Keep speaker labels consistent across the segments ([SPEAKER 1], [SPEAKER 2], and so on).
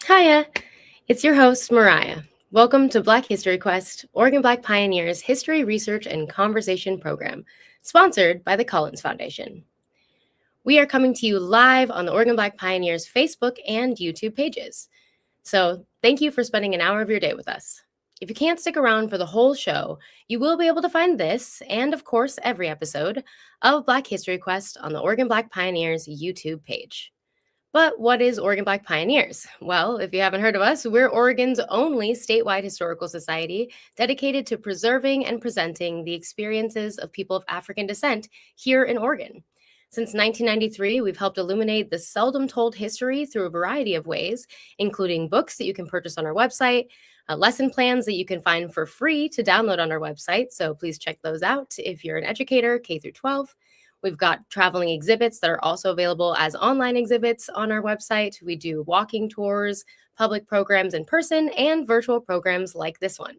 [SPEAKER 1] Hiya, it's your host, Mariah. Welcome to Black History Quest, Oregon Black Pioneers History, Research, and Conversation Program, sponsored by the Collins Foundation. We are coming to you live on the Oregon Black Pioneers Facebook and YouTube pages. So thank you for spending an hour of your day with us. If you can't stick around for the whole show, you will be able to find this, and of course, every episode of Black History Quest on the Oregon Black Pioneers YouTube page. But what is Oregon Black Pioneers? Well, if you haven't heard of us, we're Oregon's only statewide historical society dedicated to preserving and presenting the experiences of people of African descent here in Oregon. Since 1993, we've helped illuminate the seldom told history through a variety of ways, including books that you can purchase on our website, lesson plans that you can find for free to download on our website. So please check those out if you're an educator, K through 12. We've got traveling exhibits that are also available as online exhibits on our website. We do walking tours, public programs in person, and virtual programs like this one.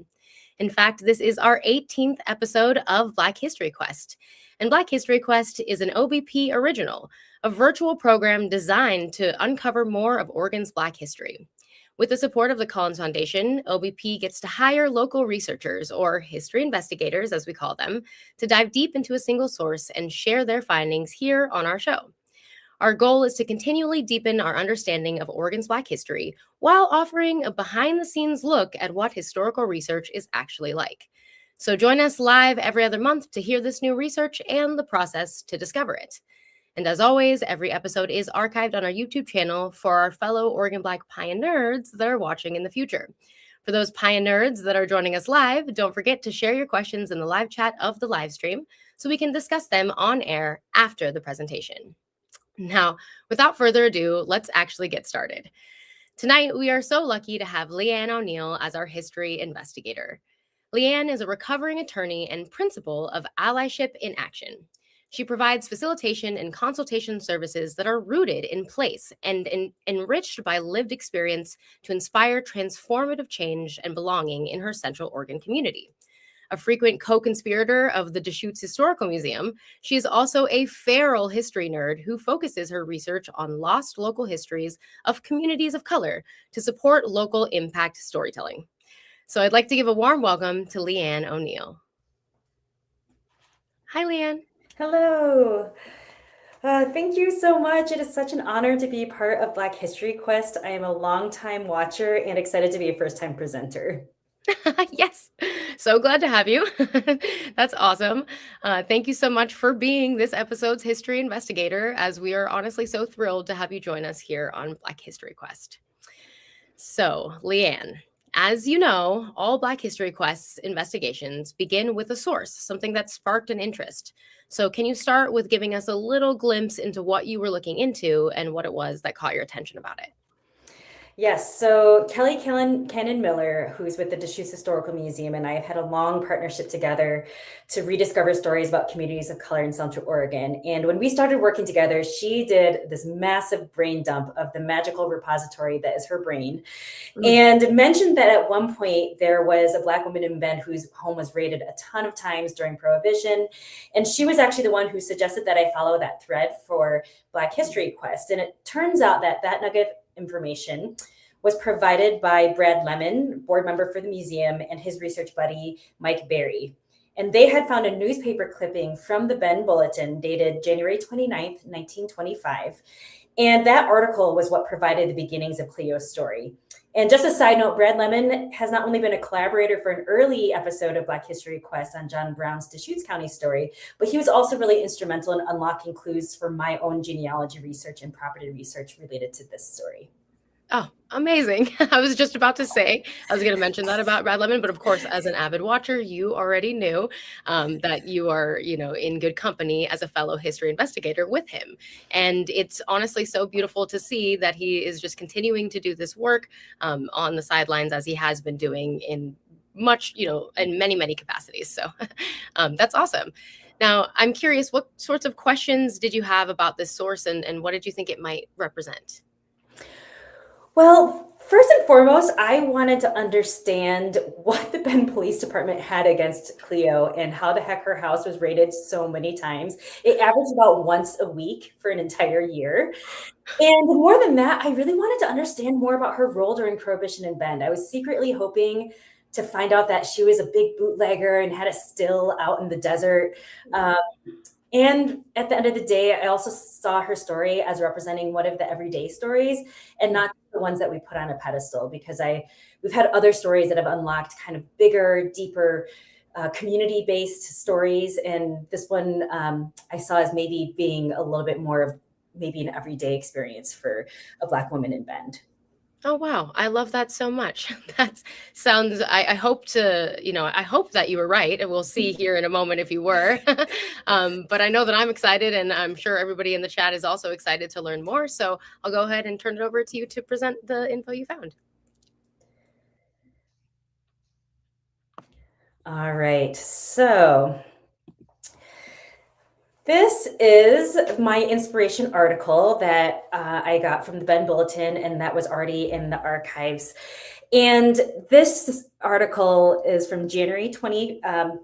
[SPEAKER 1] In fact, this is our 18th episode of Black History Quest. And Black History Quest is an OBP original, a virtual program designed to uncover more of Oregon's Black history. With the support of the Collins Foundation, OBP gets to hire local researchers, or history investigators as we call them, to dive deep into a single source and share their findings here on our show. Our goal is to continually deepen our understanding of Oregon's Black history while offering a behind-the-scenes look at what historical research is actually like. So join us live every other month to hear this new research and the process to discover it. And as always, every episode is archived on our YouTube channel for our fellow Oregon Black Pioneers that are watching in the future. For those Pioneers that are joining us live, don't forget to share your questions in the live chat of the live stream so we can discuss them on air after the presentation. Now, without further ado, let's actually get started. Tonight, we are so lucky to have LeeAnn O'Neill as our history investigator. LeeAnn is a recovering attorney and principal of Allyship in Action. She provides facilitation and consultation services that are rooted in place and enriched by lived experience to inspire transformative change and belonging in her Central Oregon community. A frequent co-conspirator of the Deschutes Historical Museum, she is also a feral history nerd who focuses her research on lost local histories of communities of color to support local impact storytelling. So I'd like to give a warm welcome to LeeAnn O'Neill. Hi, LeeAnn.
[SPEAKER 2] Hello. Thank you so much. It is such an honor to be part of Black History Quest. I am a longtime watcher and excited to be a first-time presenter.
[SPEAKER 1] Yes, so glad to have you. That's awesome. Thank you so much for being this episode's history investigator, as we are honestly so thrilled to have you join us here on Black History Quest. So, LeeAnn, as you know, all Black History Quest's investigations begin with a source, something that sparked an interest. So can you start with giving us a little glimpse into what you were looking into and what it was that caught your attention about it?
[SPEAKER 2] Yes, so Kelly Cannon Miller, who's with the Deschutes Historical Museum, and I have had a long partnership together to rediscover stories about communities of color in Central Oregon. And when we started working together, she did this massive brain dump of the magical repository that is her brain, and mentioned that at one point there was a Black woman in Bend whose home was raided a ton of times during Prohibition. And she was actually the one who suggested that I follow that thread for Black History Quest. And it turns out that that nugget information was provided by Brad Lemon, board member for the museum, and his research buddy, Mike Berry. And they had found a newspaper clipping from the Bend Bulletin dated January 29th, 1925. And that article was what provided the beginnings of Cleo's story. And just a side note, Brad Lemon has not only been a collaborator for an early episode of Black History Quest on John Brown's Deschutes County story, but he was also really instrumental in unlocking clues for my own genealogy research and property research related to this story.
[SPEAKER 1] Oh, amazing. I was just about to say, I was going to mention that about Brad Lemon, but of course, as an avid watcher, you already knew that you are, in good company as a fellow history investigator with him. And it's honestly so beautiful to see that he is just continuing to do this work on the sidelines as he has been doing in much, in many, many capacities. So that's awesome. Now, I'm curious, what sorts of questions did you have about this source and what did you think it might represent?
[SPEAKER 2] Well, First and foremost, I wanted to understand what the Bend Police Department had against Cleo and how the heck her house was raided so many times. It averaged about once a week for an entire year. And more than that, I really wanted to understand more about her role during Prohibition in Bend. I was secretly hoping to find out that she was a big bootlegger and had a still out in the desert. And at the end of the day, I also saw her story as representing one of the everyday stories and not the ones that we put on a pedestal, because we've had other stories that have unlocked kind of bigger, deeper, community-based stories. And this one I saw as maybe being a little bit more of maybe an everyday experience for a Black woman in Bend.
[SPEAKER 1] Oh, wow. I love that so much. That sounds, I hope I hope that you were right. And we'll see here in a moment if you were. But I know that I'm excited, and I'm sure everybody in the chat is also excited to learn more. So I'll go ahead and turn it over to you to present the info you found.
[SPEAKER 2] All right. So this is my inspiration article that I got from the Bend Bulletin, and that was already in the archives. And this article is from January 25th,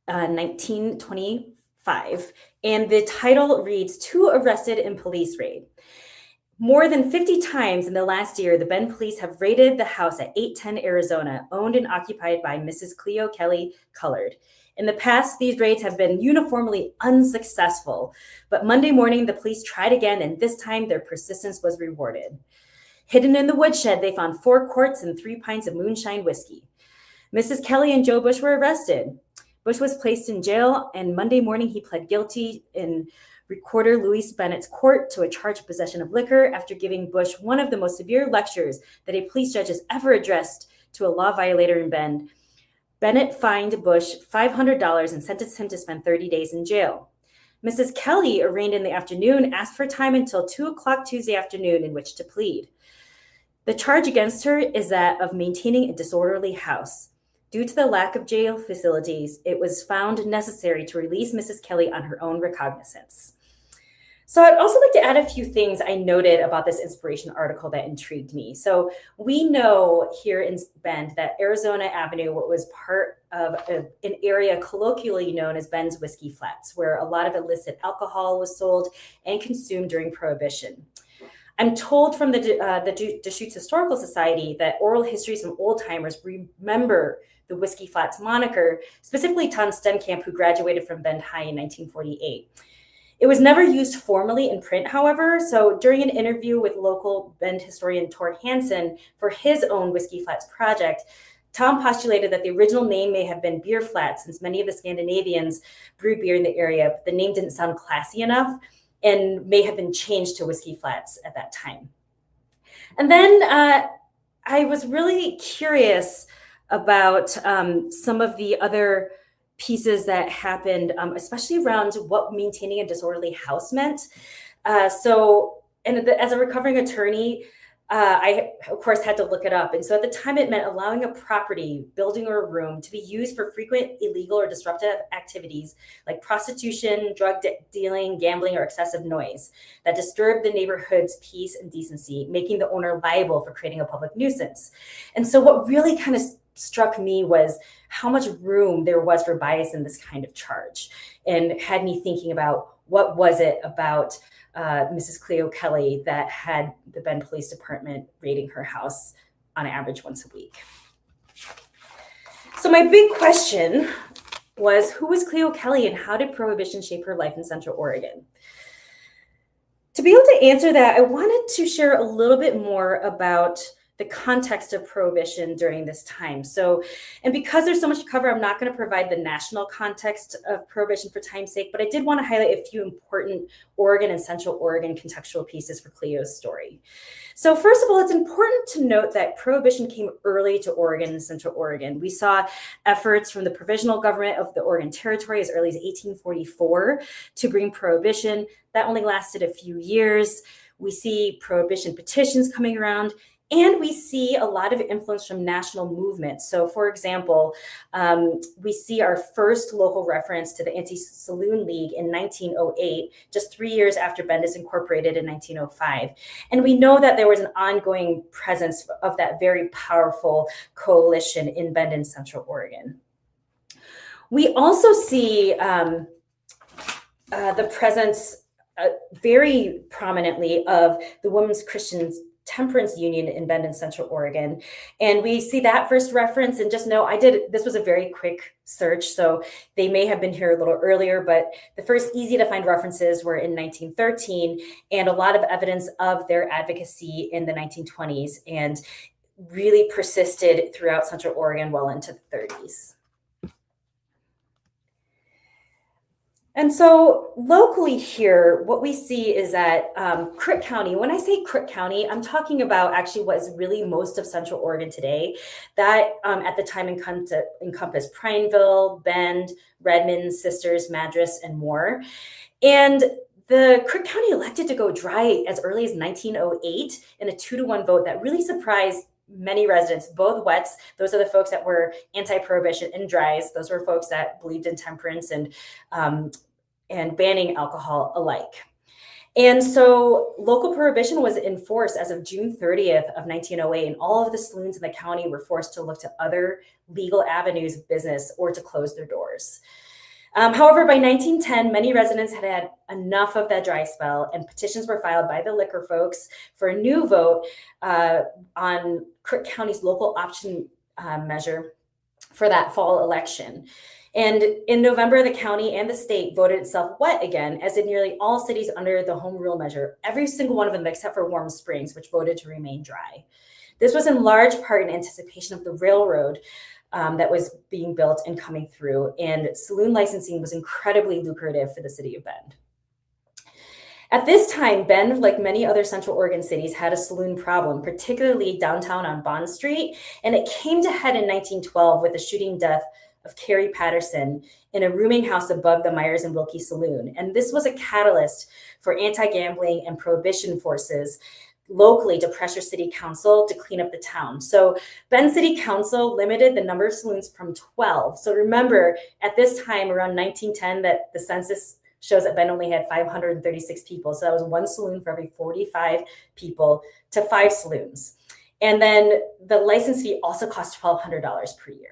[SPEAKER 2] 1925. And the title reads, "Two Arrested in Police Raid." More than 50 times in the last year, the Bend police have raided the house at 810 Arizona, owned and occupied by Mrs. Cleo Kelly, colored. In the past, these raids have been uniformly unsuccessful, but Monday morning, the police tried again, and this time their persistence was rewarded. Hidden in the woodshed, they found 4 quarts and 3 pints of moonshine whiskey. Mrs. Kelly and Joe Bush were arrested. Bush was placed in jail, and Monday morning he pled guilty in Recorder Louis Bennett's court to a charge of possession of liquor after giving Bush one of the most severe lectures that a police judge has ever addressed to a law violator in Bend. Bennett fined Bush $500 and sentenced him to spend 30 days in jail. Mrs. Kelly, arraigned in the afternoon, asked for time until 2 o'clock Tuesday afternoon in which to plead. The charge against her is that of maintaining a disorderly house. Due to the lack of jail facilities, it was found necessary to release Mrs. Kelly on her own recognizance. So I'd also like to add a few things I noted about this inspiration article that intrigued me. So we know here in Bend that Arizona Avenue was part of an area colloquially known as Bend's Whiskey Flats, where a lot of illicit alcohol was sold and consumed during Prohibition. I'm told from the Deschutes Historical Society that oral histories from old timers remember the Whiskey Flats moniker, specifically Tom Stenkamp, who graduated from Bend High in 1948. It was never used formally in print, however, so during an interview with local Bend historian Tor Hansen for his own Whiskey Flats project, Tom postulated that the original name may have been Beer Flats, since many of the Scandinavians brewed beer in the area, but the name didn't sound classy enough and may have been changed to Whiskey Flats at that time. And then I was really curious about some of the other pieces that happened, especially around what maintaining a disorderly house meant. As a recovering attorney, I, of course, had to look it up. And so at the time, it meant allowing a property, building, or a room to be used for frequent illegal or disruptive activities like prostitution, drug dealing, gambling, or excessive noise that disturbed the neighborhood's peace and decency, making the owner liable for creating a public nuisance. And so what really kind of struck me was how much room there was for bias in this kind of charge, and had me thinking about what was it about Mrs. Cleo Kelly that had the Bend Police Department raiding her house on average once a week. So my big question was, who was Cleo Kelly and how did Prohibition shape her life in Central Oregon? To be able to answer that, I wanted to share a little bit more about the context of Prohibition during this time. And because there's so much to cover, I'm not going to provide the national context of Prohibition for time's sake, but I did want to highlight a few important Oregon and Central Oregon contextual pieces for Cleo's story. So first of all, it's important to note that Prohibition came early to Oregon and Central Oregon. We saw efforts from the provisional government of the Oregon Territory as early as 1844 to bring Prohibition. That only lasted a few years. We see Prohibition petitions coming around And we see a lot of influence from national movements. So for example, we see our first local reference to the Anti-Saloon League in 1908, just 3 years after Bend is incorporated in 1905. And we know that there was an ongoing presence of that very powerful coalition in Bend and Central Oregon. We also see the presence very prominently of the Women's Christian Temperance Union in Bend and Central Oregon. And we see that first reference, and just know this was a very quick search, so they may have been here a little earlier, but the first easy to find references were in 1913, and a lot of evidence of their advocacy in the 1920s, and really persisted throughout Central Oregon well into the 30s. And so locally here, what we see is that Crook County, when I say Crook County, I'm talking about actually what is really most of Central Oregon today. That at the time encompassed Prineville, Bend, Redmond, Sisters, Madras, and more. And the Crook County elected to go dry as early as 1908 in a 2-to-1 vote that really surprised many residents, both wets. Those are the folks that were anti-prohibition, and dries. Those were folks that believed in temperance and banning alcohol alike. And so local prohibition was enforced as of June 30th of 1908, and all of the saloons in the county were forced to look to other legal avenues of business or to close their doors. However, by 1910, many residents had had enough of that dry spell, and petitions were filed by the liquor folks for a new vote on Crook County's local option measure for that fall election. And in November, the county and the state voted itself wet again, as did nearly all cities under the home rule measure, every single one of them except for Warm Springs, which voted to remain dry. This was in large part in anticipation of the railroad that was being built and coming through, and saloon licensing was incredibly lucrative for the city of Bend. At this time, Bend, like many other Central Oregon cities, had a saloon problem, particularly downtown on Bond Street, and it came to head in 1912 with the shooting death of Carrie Patterson in a rooming house above the Myers and Wilkie Saloon. And this was a catalyst for anti-gambling and prohibition forces locally to pressure city council to clean up the town. So Bend City Council limited the number of saloons from 12. So remember, at this time, around 1910, that the census shows that Bend only had 536 people. So that was 1 saloon for every 45 people to 5 saloons. And then the license fee also cost $1,200 per year.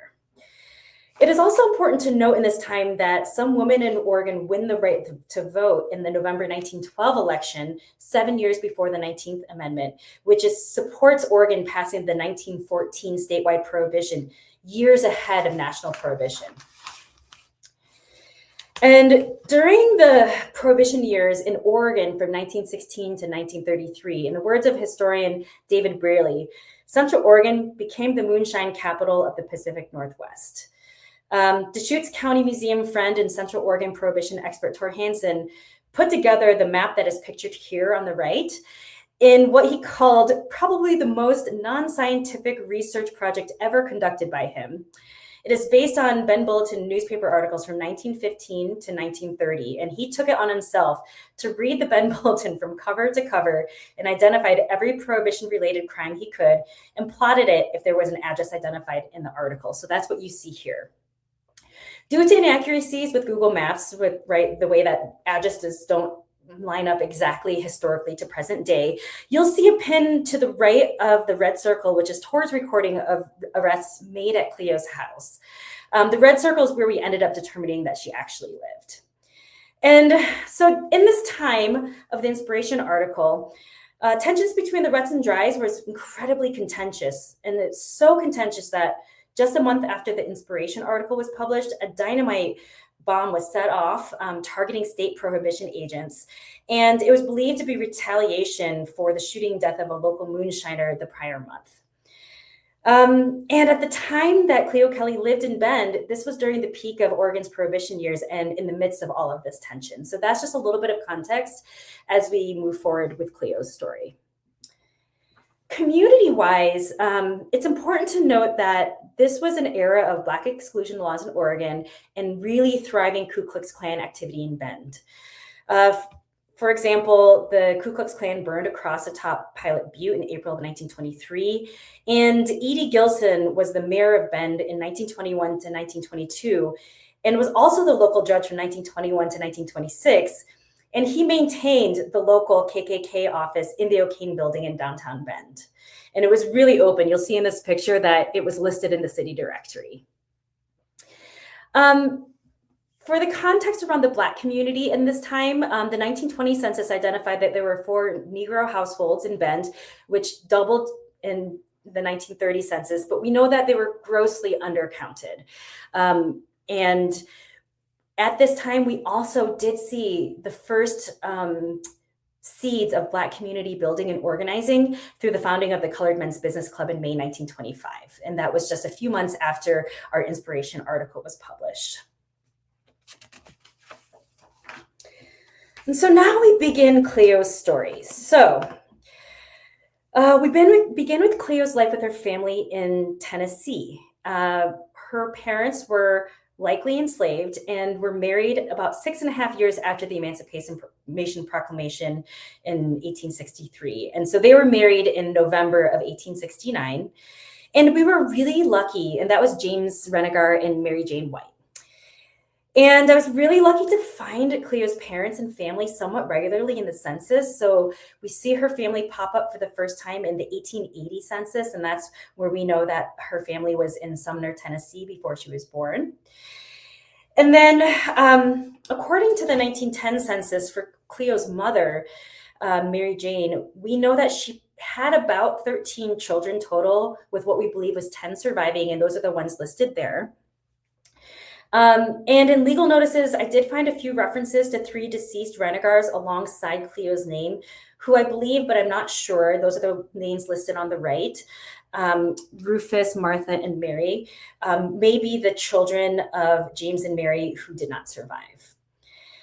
[SPEAKER 2] It is also important to note in this time that some women in Oregon win the right to vote in the November 1912 election, 7 years before the 19th Amendment, which supports Oregon passing the 1914 statewide prohibition, years ahead of national prohibition. And during the prohibition years in Oregon from 1916 to 1933, in the words of historian David Braley, Central Oregon became the moonshine capital of the Pacific Northwest. Deschutes County Museum friend and Central Oregon prohibition expert Tor Hansen put together the map that is pictured here on the right in what he called probably the most non-scientific research project ever conducted by him. It is based on Bend Bulletin newspaper articles from 1915 to 1930, and he took it on himself to read the Bend Bulletin from cover to cover and identified every prohibition-related crime he could and plotted it if there was an address identified in the article. So that's what you see here. Due to inaccuracies with Google Maps, the way that addresses don't line up exactly historically to present day, you'll see a pin to the right of the red circle, which is Tor's recording of arrests made at Cleo's house. The red circle is where we ended up determining that she actually lived. And so in this time of the inspiration article, tensions between the wets and dries was incredibly contentious. And it's so contentious that just a month after the inspiration article was published, a dynamite bomb was set off targeting state prohibition agents. And it was believed to be retaliation for the shooting death of a local moonshiner the prior month. And at the time that Cleo Kelly lived in Bend, this was during the peak of Oregon's prohibition years and in the midst of all of this tension. So that's just a little bit of context as we move forward with Cleo's story. Community-wise, it's important to note that this was an era of Black exclusion laws in Oregon and really thriving Ku Klux Klan activity in Bend. For example, the Ku Klux Klan burned across atop Pilot Butte in April of 1923, and Edie Gilson was the mayor of Bend in 1921 to 1922, and was also the local judge from 1921 to 1926, and he maintained the local KKK office in the O'Kane building in downtown Bend. And it was really open. You'll see in this picture that it was listed in the city directory. For the context around the Black community in this time, the 1920 census identified that there were 4 Negro households in Bend, which doubled in the 1930 census, but we know that they were grossly undercounted. And at this time, we also did see the first seeds of Black community building and organizing through the founding of the Colored Men's Business Club in May 1925. And that was just a few months after our Inspiration article was published. And so now we begin Cleo's story. So we begin with Cleo's life with her family in Tennessee. Her parents were likely enslaved and were married about 6.5 years after the Emancipation Proclamation in 1863. And so they were married in November of 1869. And we were really lucky, and that was James Renegar and Mary Jane White. And I was really lucky to find Cleo's parents and family somewhat regularly in the census. So we see her family pop up for the first time in the 1880 census, and that's where we know that her family was in Sumner, Tennessee before she was born. And then according to the 1910 census for Cleo's mother, Mary Jane, we know that she had about 13 children total, with what we believe was 10 surviving, and those are the ones listed there. And in legal notices, I did find a few references to 3 deceased Renegars alongside Cleo's name, who I believe, but I'm not sure. Those are the names listed on the right. Rufus, Martha, and Mary, may be the children of James and Mary who did not survive.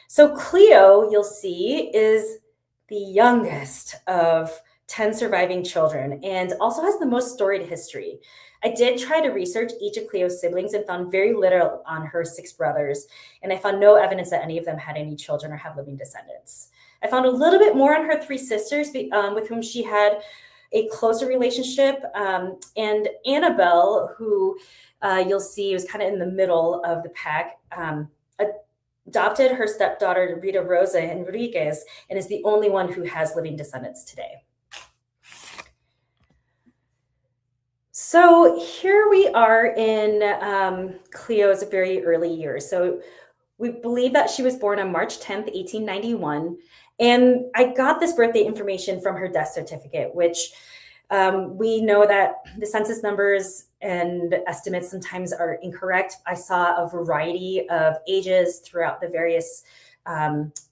[SPEAKER 2] So Cleo, you'll see, is the youngest of 10 surviving children and also has the most storied history. I did try to research each of Cleo's siblings and found very little on her 6 brothers, and I found no evidence that any of them had any children or have living descendants. I found a little bit more on her 3 sisters with whom she had a closer relationship, and Annabelle, who you'll see was kind of in the middle of the pack, adopted her stepdaughter Rita Rosa Enriquez and is the only one who has living descendants today. So here we are in Cleo's very early years. So we believe that she was born on March 10th, 1891. And I got this birthday information from her death certificate, which we know that the census numbers and estimates sometimes are incorrect. I saw a variety of ages throughout the various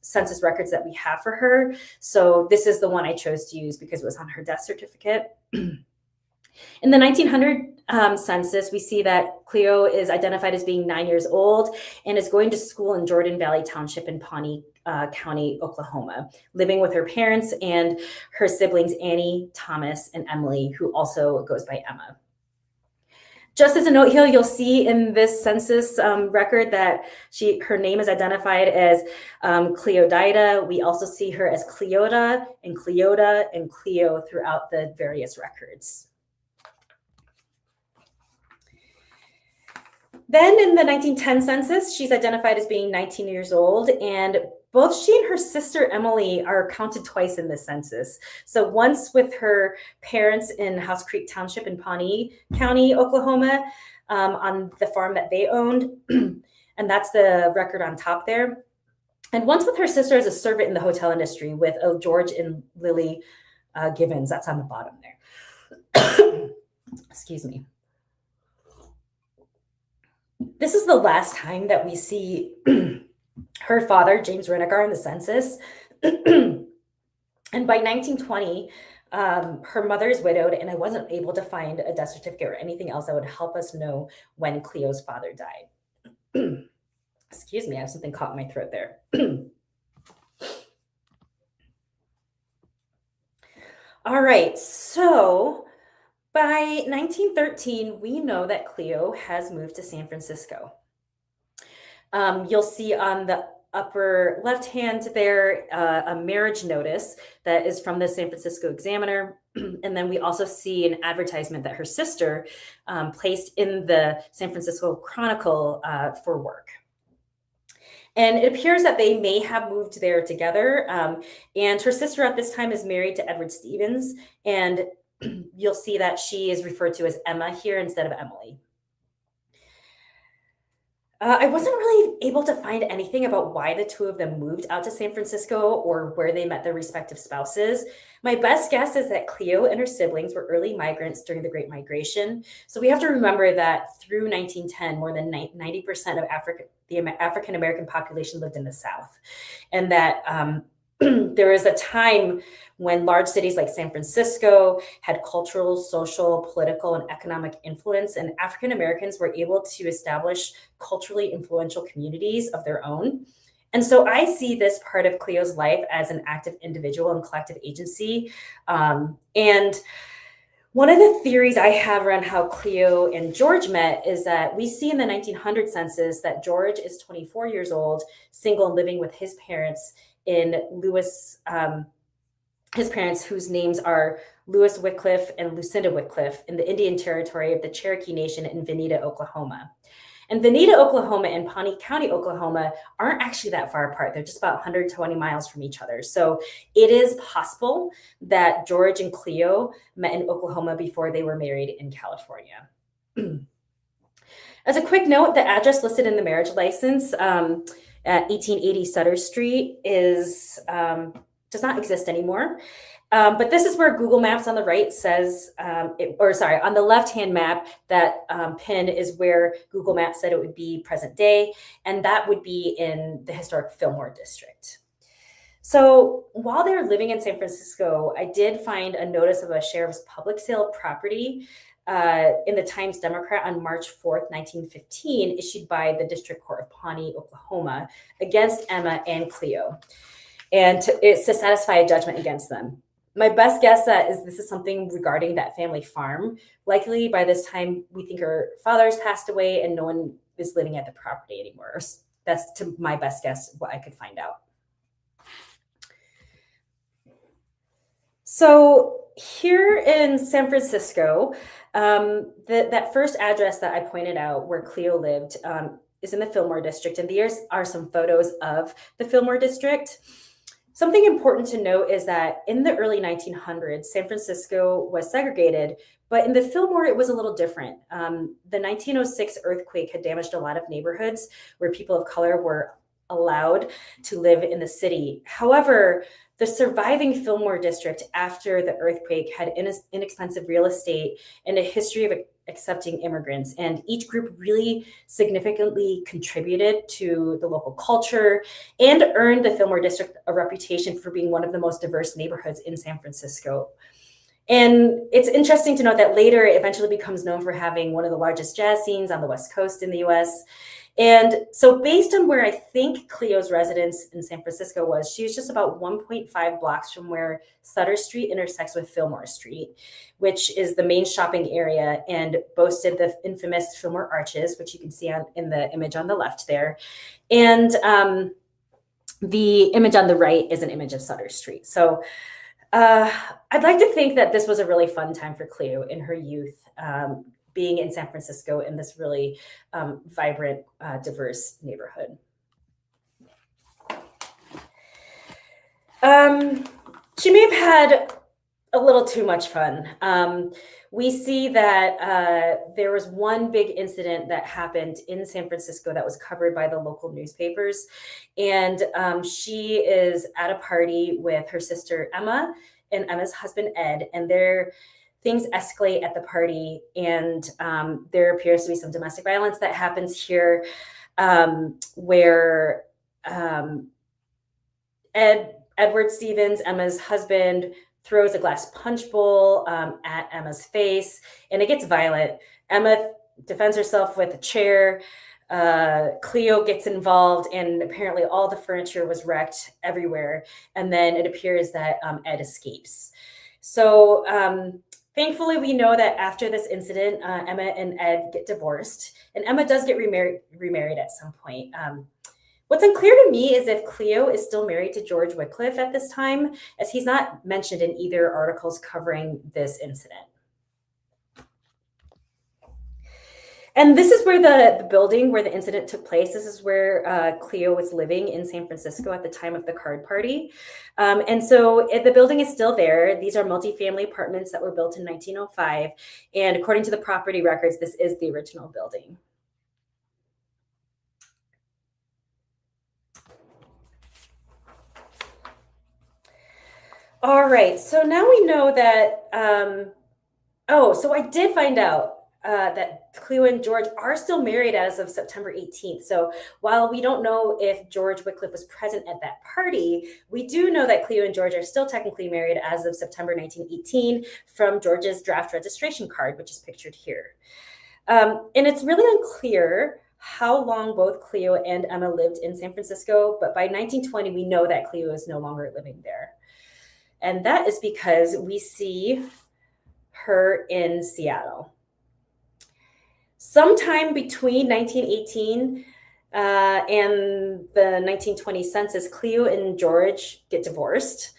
[SPEAKER 2] census records that we have for her. So this is the one I chose to use because it was on her death certificate. In the 1900 census, we see that Cleo is identified as being 9 years old and is going to school in Jordan Valley Township in Pawnee County, Oklahoma, living with her parents and her siblings, Annie, Thomas, and Emily, who also goes by Emma. Just as a note here, you'll see in this census record that her name is identified as Cleodida. We also see her as Cleota and Cleota and Cleo throughout the various records. Then in the 1910 census, she's identified as being 19 years old, and both she and her sister Emily are counted twice in this census. So once with her parents in House Creek Township in Pawnee County, Oklahoma, on the farm that they owned, and that's the record on top there. And once with her sister as a servant in the hotel industry with George and Lily Givens, that's on the bottom there. Excuse me. This is the last time that we see her father, James Renegar, in the census. And by 1920, her mother is widowed, and I wasn't able to find a death certificate or anything else that would help us know when Cleo's father died. Excuse me, I have something caught in my throat there. All right, so by 1913, we know that Cleo has moved to San Francisco. You'll see on the upper left hand there, a marriage notice that is from the San Francisco Examiner. And then we also see an advertisement that her sister placed in the San Francisco Chronicle for work. And it appears that they may have moved there together. And her sister at this time is married to Edward Stevens. And you'll see that she is referred to as Emma here instead of Emily. I wasn't really able to find anything about why the two of them moved out to San Francisco or where they met their respective spouses. My best guess is that Cleo and her siblings were early migrants during the Great Migration. So we have to remember that through 1910, more than 90% of the African-American population lived in the South. And that there was a time when large cities like San Francisco had cultural, social, political, and economic influence, and African Americans were able to establish culturally influential communities of their own. And so I see this part of Cleo's life as an active individual and collective agency. And one of the theories I have around how Cleo and George met is that we see in the 1900 census that George is 24 years old, single, and living with his parents in his parents, whose names are Lewis Wycliffe and Lucinda Wycliffe, in the Indian Territory of the Cherokee Nation in Veneta, Oklahoma. And Veneta, Oklahoma and Pawnee County, Oklahoma aren't actually that far apart. They're just about 120 miles from each other. So it is possible that George and Cleo met in Oklahoma before they were married in California. As a quick note, the address listed in the marriage license at 1880 Sutter Street does not exist anymore. But this is where Google Maps on the right says, on the left-hand map, that pin is where Google Maps said it would be present day, and that would be in the historic Fillmore district. So while they were living in San Francisco, I did find a notice of a sheriff's public sale of property in the Times Democrat on March 4th, 1915, issued by the District Court of Pawnee, Oklahoma, against Emma and Cleo, and to satisfy a judgment against them. My best guess is this is something regarding that family farm. Likely by this time, we think her father has passed away and no one is living at the property anymore. That's, to my best guess, what I could find out. So here in San Francisco, that first address that I pointed out where Cleo lived is in the Fillmore district. And these are some photos of the Fillmore district. Something important to note is that in the early 1900s, San Francisco was segregated, but in the Fillmore, it was a little different. The 1906 earthquake had damaged a lot of neighborhoods where people of color were allowed to live in the city. However, the surviving Fillmore district after the earthquake had inexpensive real estate and a history of accepting immigrants. And each group really significantly contributed to the local culture and earned the Fillmore district a reputation for being one of the most diverse neighborhoods in San Francisco. And it's interesting to note that later it eventually becomes known for having one of the largest jazz scenes on the West Coast in the US. And so based on where I think Cleo's residence in San Francisco was, she was just about 1.5 blocks from where Sutter Street intersects with Fillmore Street, which is the main shopping area and boasted the infamous Fillmore Arches, which you can see in the image on the left there. And the image on the right is an image of Sutter Street. So I'd like to think that this was a really fun time for Cleo in her youth, being in San Francisco in this really vibrant, diverse neighborhood. She may have had a little too much fun. We see that there was one big incident that happened in San Francisco that was covered by the local newspapers. And she is at a party with her sister Emma and Emma's husband Ed, and things escalate at the party, and there appears to be some domestic violence that happens here, where Edward Stevens, Emma's husband, throws a glass punch bowl at Emma's face, and it gets violent. Emma defends herself with a chair. Cleo gets involved, and apparently all the furniture was wrecked everywhere. And then it appears that Ed escapes. So thankfully, we know that after this incident, Emma and Ed get divorced, and Emma does get remarried at some point. What's unclear to me is if Cleo is still married to George Wycliffe at this time, as he's not mentioned in either articles covering this incident. And this is where the building where the incident took place. This is where Cleo was living in San Francisco at the time of the card party. And so the building is still there. These are multifamily apartments that were built in 1905. And according to the property records, this is the original building. All right, so now we know that, so I did find out that Cleo and George are still married as of September 18th. So while we don't know if George Wycliffe was present at that party, we do know that Cleo and George are still technically married as of September 1918 from George's draft registration card, which is pictured here. And it's really unclear how long both Cleo and Emma lived in San Francisco, but by 1920, we know that Cleo is no longer living there. And that is because we see her in Seattle. Sometime between 1918 and the 1920 census, Cleo and George get divorced,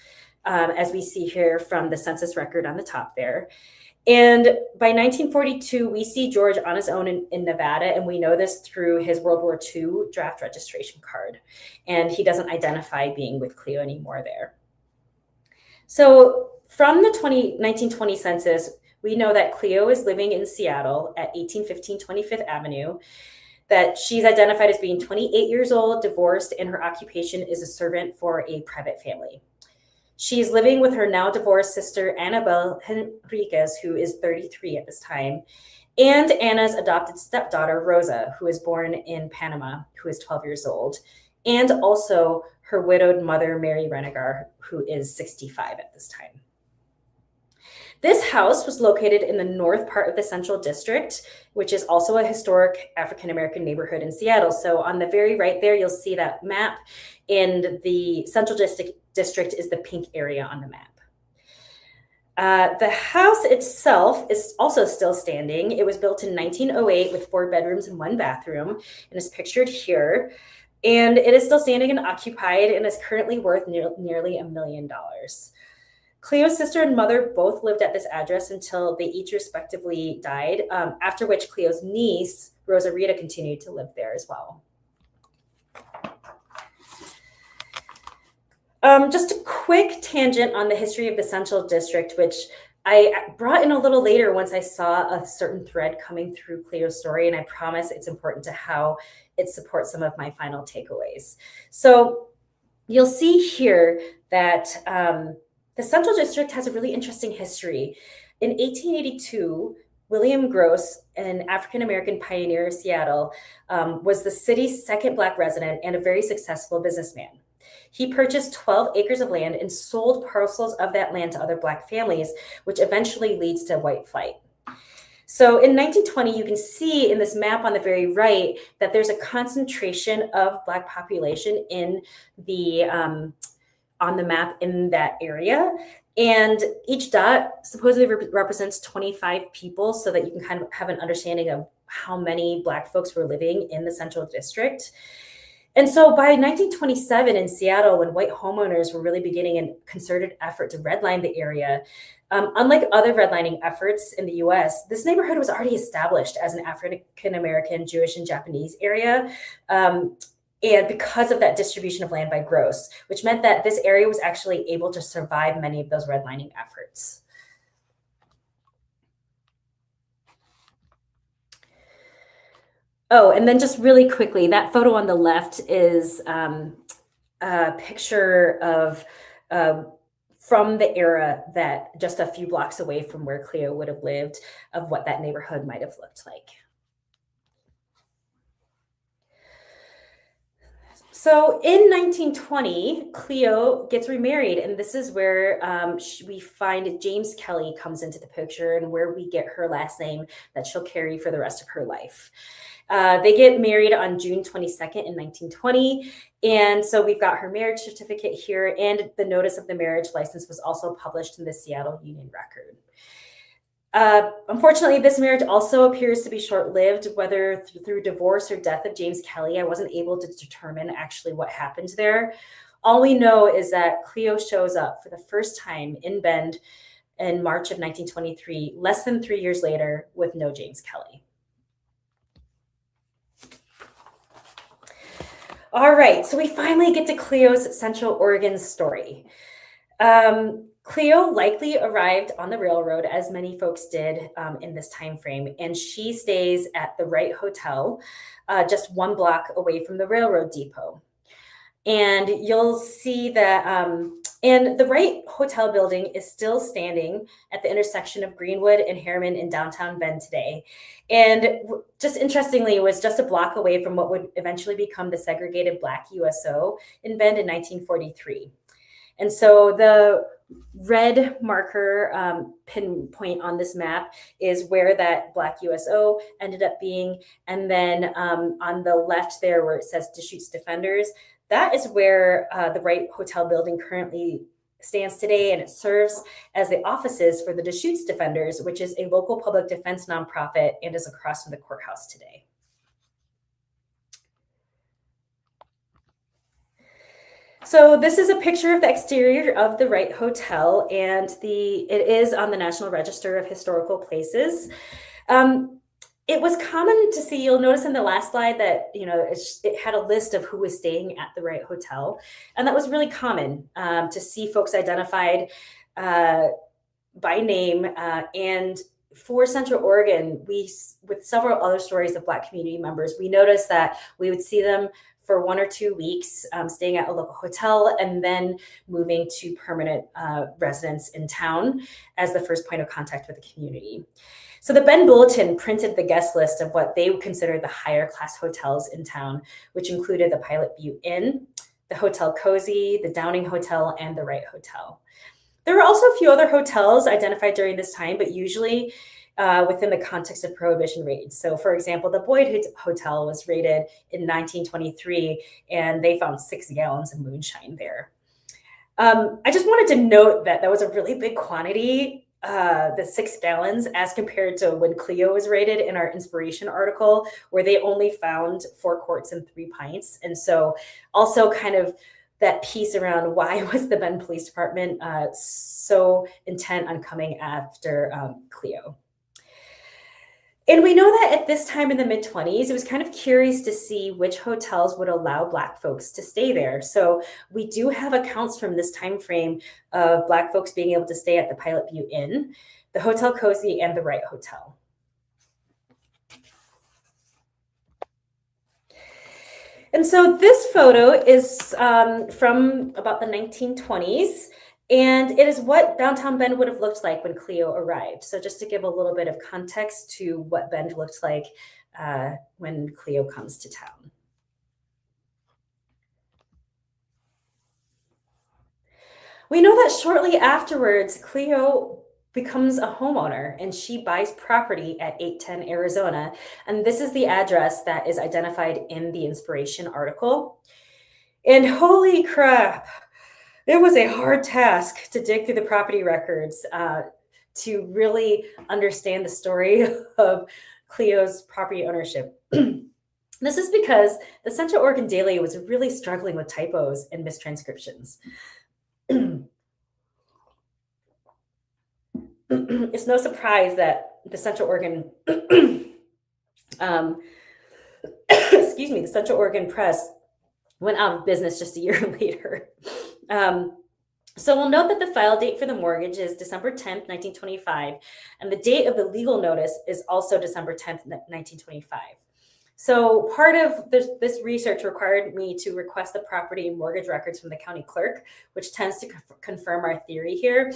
[SPEAKER 2] as we see here from the census record on the top there. And by 1942, we see George on his own in Nevada, and we know this through his World War II draft registration card. And he doesn't identify being with Cleo anymore there. So from the 1920 census, we know that Cleo is living in Seattle at 1815 25th Avenue, that she's identified as being 28 years old, divorced, and her occupation is a servant for a private family. She's living with her now divorced sister, Annabelle Henriquez, who is 33 at this time, and Anna's adopted stepdaughter, Rosa, who is born in Panama, who is 12 years old, and also her widowed mother, Mary Renegar, who is 65 at this time. This house was located in the north part of the Central District, which is also a historic African-American neighborhood in Seattle. So on the very right there, you'll see that map, and the Central District is the pink area on the map. The house itself is also still standing. It was built in 1908 with 4 bedrooms and 1 bathroom, and is pictured here. And it is still standing and occupied and is currently worth nearly $1 million. Cleo's sister and mother both lived at this address until they each respectively died, after which Cleo's niece, Rosa Rita, continued to live there as well. Just a quick tangent on the history of the Central District, which I brought in a little later once I saw a certain thread coming through Cleo's story, and I promise it's important to how it supports some of my final takeaways. So you'll see here that the Central District has a really interesting history. In 1882, William Gross, an African-American pioneer of Seattle, was the city's second Black resident and a very successful businessman. He purchased 12 acres of land and sold parcels of that land to other Black families, which eventually leads to white flight. So in 1920, you can see in this map on the very right that there's a concentration of Black population in the on the map in that area. And each dot supposedly represents 25 people, so that you can kind of have an understanding of how many Black folks were living in the Central District. And so by 1927 in Seattle, when white homeowners were really beginning a concerted effort to redline the area, unlike other redlining efforts in the US, this neighborhood was already established as an African-American, Jewish, and Japanese area. And because of that distribution of land by Gross, which meant that this area was actually able to survive many of those redlining efforts. Oh, and then just really quickly, that photo on the left is a picture of from the era that just a few blocks away from where Cleo would have lived, of what that neighborhood might have looked like. So in 1920, Cleo gets remarried, and this is where we find James Kelly comes into the picture, and where we get her last name that she'll carry for the rest of her life. They get married on June 22nd in 1920, and so we've got her marriage certificate here, and the notice of the marriage license was also published in the Seattle Union Record. Unfortunately, this marriage also appears to be short-lived, whether through divorce or death of James Kelly. I wasn't able to determine actually what happened there. All we know is that Cleo shows up for the first time in Bend in March of 1923, less than 3 years later, with no James Kelly. All right, so we finally get to Cleo's Central Oregon story. Cleo likely arrived on the railroad, as many folks did in this time frame, and she stays at the Wright Hotel, just 1 block away from the railroad depot. And you'll see that, and the Wright Hotel building is still standing at the intersection of Greenwood and Harriman in downtown Bend today. And just interestingly, it was just a block away from what would eventually become the segregated Black USO in Bend in 1943. And so the red marker pinpoint on this map is where that Black USO ended up being. And then on the left there where it says Deschutes Defenders, that is where the Wright Hotel building currently stands today, and it serves as the offices for the Deschutes Defenders, which is a local public defense nonprofit and is across from the courthouse today. So this is a picture of the exterior of the Wright Hotel, and it is on the National Register of Historical Places. It was common to see, you'll notice in the last slide that, it had a list of who was staying at the Wright Hotel. And that was really common to see folks identified by name. And for Central Oregon, with several other stories of Black community members, we noticed that we would see them for 1 or 2 weeks, staying at a local hotel and then moving to permanent residence in town as the first point of contact with the community. So the Bend Bulletin printed the guest list of what they considered the higher class hotels in town, which included the Pilot Butte Inn, the Hotel Cozy, the Downing Hotel, and the Wright Hotel. There were also a few other hotels identified during this time, but usually within the context of Prohibition raids. So for example, the Boyd Hotel was raided in 1923, and they found 6 gallons of moonshine there. I just wanted to note that was a really big quantity, the 6 gallons, as compared to when Cleo was raided in our inspiration article, where they only found 4 quarts and 3 pints. And so also kind of that piece around why was the Bend Police Department so intent on coming after Cleo. And we know that at this time in the mid-20s, it was kind of curious to see which hotels would allow Black folks to stay there. So we do have accounts from this time frame of Black folks being able to stay at the Pilot Butte Inn, the Hotel Cozy, and the Wright Hotel. And so this photo is from about the 1920s. And it is what downtown Bend would have looked like when Cleo arrived. So just to give a little bit of context to what Bend looked like when Cleo comes to town. We know that shortly afterwards, Cleo becomes a homeowner and she buys property at 810 Arizona. And this is the address that is identified in the inspiration article. And holy crap, it was a hard task to dig through the property records to really understand the story of Cleo's property ownership. This is because the Central Oregon Daily was really struggling with typos and mistranscriptions. It's no surprise that the Central Oregon, the Central Oregon Press went out of business just a year later. So we'll note that the file date for the mortgage is December 10th, 1925, and the date of the legal notice is also December 10th, 1925. So part of this research required me to request the property and mortgage records from the county clerk, which tends to confirm our theory here,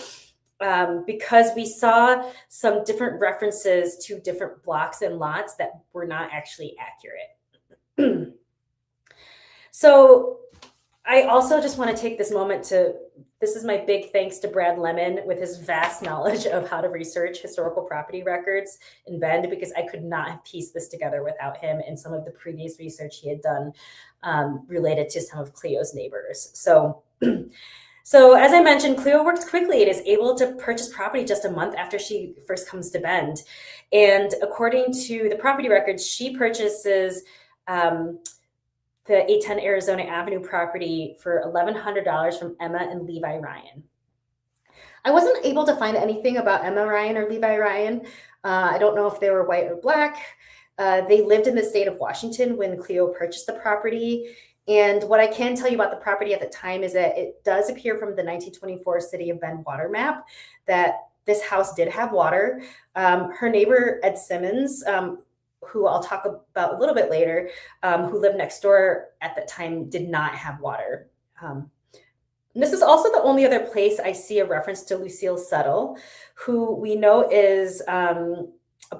[SPEAKER 2] because we saw some different references to different blocks and lots that were not actually accurate. So I also just want to take this moment this is my big thanks to Brad Lemon with his vast knowledge of how to research historical property records in Bend, because I could not have pieced this together without him and some of the previous research he had done related to some of Cleo's neighbors. So So as I mentioned, Cleo works quickly and is able to purchase property just a month after she first comes to Bend. And according to the property records, she purchases the 810 Arizona Avenue property for $1,100 from Emma and Levi Ryan. I wasn't able to find anything about Emma Ryan or Levi Ryan. I don't know if they were white or black. They lived in the state of Washington when Cleo purchased the property. And what I can tell you about the property at the time is that it does appear from the 1924 City of Bend water map that this house did have water. Her neighbor, Ed Simmons, who I'll talk about a little bit later, who lived next door at that time, did not have water. This is also the only other place I see a reference to Lucille Settle, who we know is a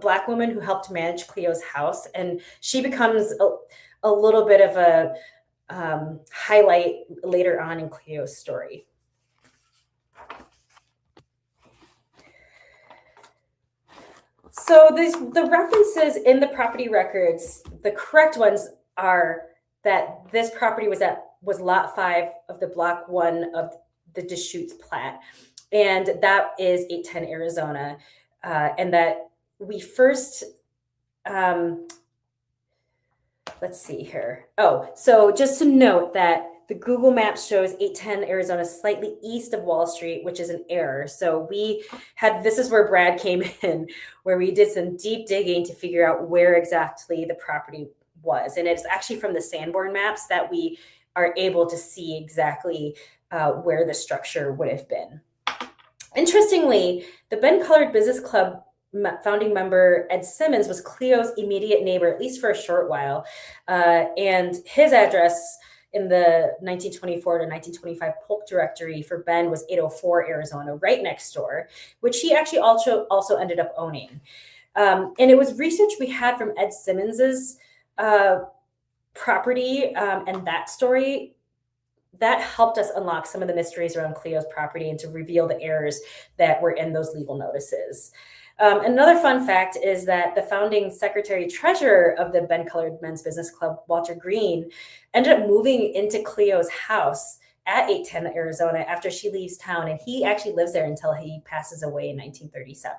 [SPEAKER 2] Black woman who helped manage Cleo's house. And she becomes a little bit of a highlight later on in Cleo's story. So the references in the property records, the correct ones are that this property was lot 5 of the block 1 of the Deschutes plat, and that is 810 Arizona, and that we first let's see here. Oh, so just to note that the Google Maps shows 810 Arizona slightly east of Wall Street, which is an error. So this is where Brad came in, where we did some deep digging to figure out where exactly the property was. And it's actually from the Sanborn maps that we are able to see exactly where the structure would have been. Interestingly, the Bend Colored Business Club founding member Ed Simmons was Cleo's immediate neighbor, at least for a short while. And his address in the 1924 to 1925 Polk directory for Bend was 804 Arizona, right next door, which he actually also ended up owning. And it was research we had from Ed Simmons's property and that story that helped us unlock some of the mysteries around Cleo's property and to reveal the errors that were in those legal notices. Another fun fact is that the founding secretary treasurer of the Bend Colored Men's Business Club, Walter Green, ended up moving into Cleo's house at 810 Arizona after she leaves town, and he actually lives there until he passes away in 1937.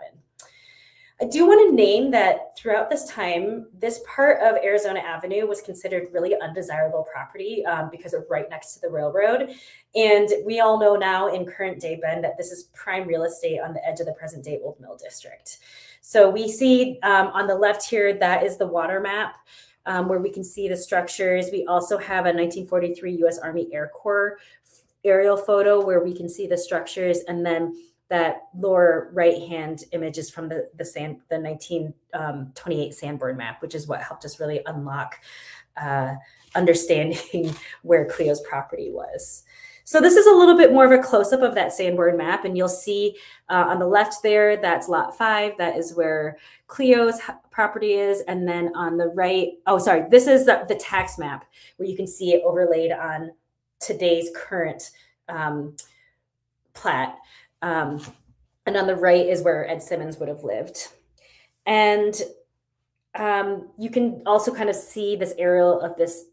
[SPEAKER 2] I do want to name that throughout this time, this part of Arizona Avenue was considered really undesirable property because it's right next to the railroad. And we all know now in current day Bend that this is prime real estate on the edge of the present day Old Mill District. So we see on the left here, that is the water map where we can see the structures. We also have a 1943 U.S. Army Air Corps aerial photo where we can see the structures, and then that lower right-hand image is from the 1928 Sanborn map, which is what helped us really unlock understanding where Cleo's property was. So this is a little bit more of a close-up of that Sanborn map, and you'll see on the left there, that's lot 5. That is where Cleo's property is, and then on the right, this is the tax map where you can see it overlaid on today's current plat. And on the right is where Ed Simmons would have lived. And you can also kind of see this aerial of this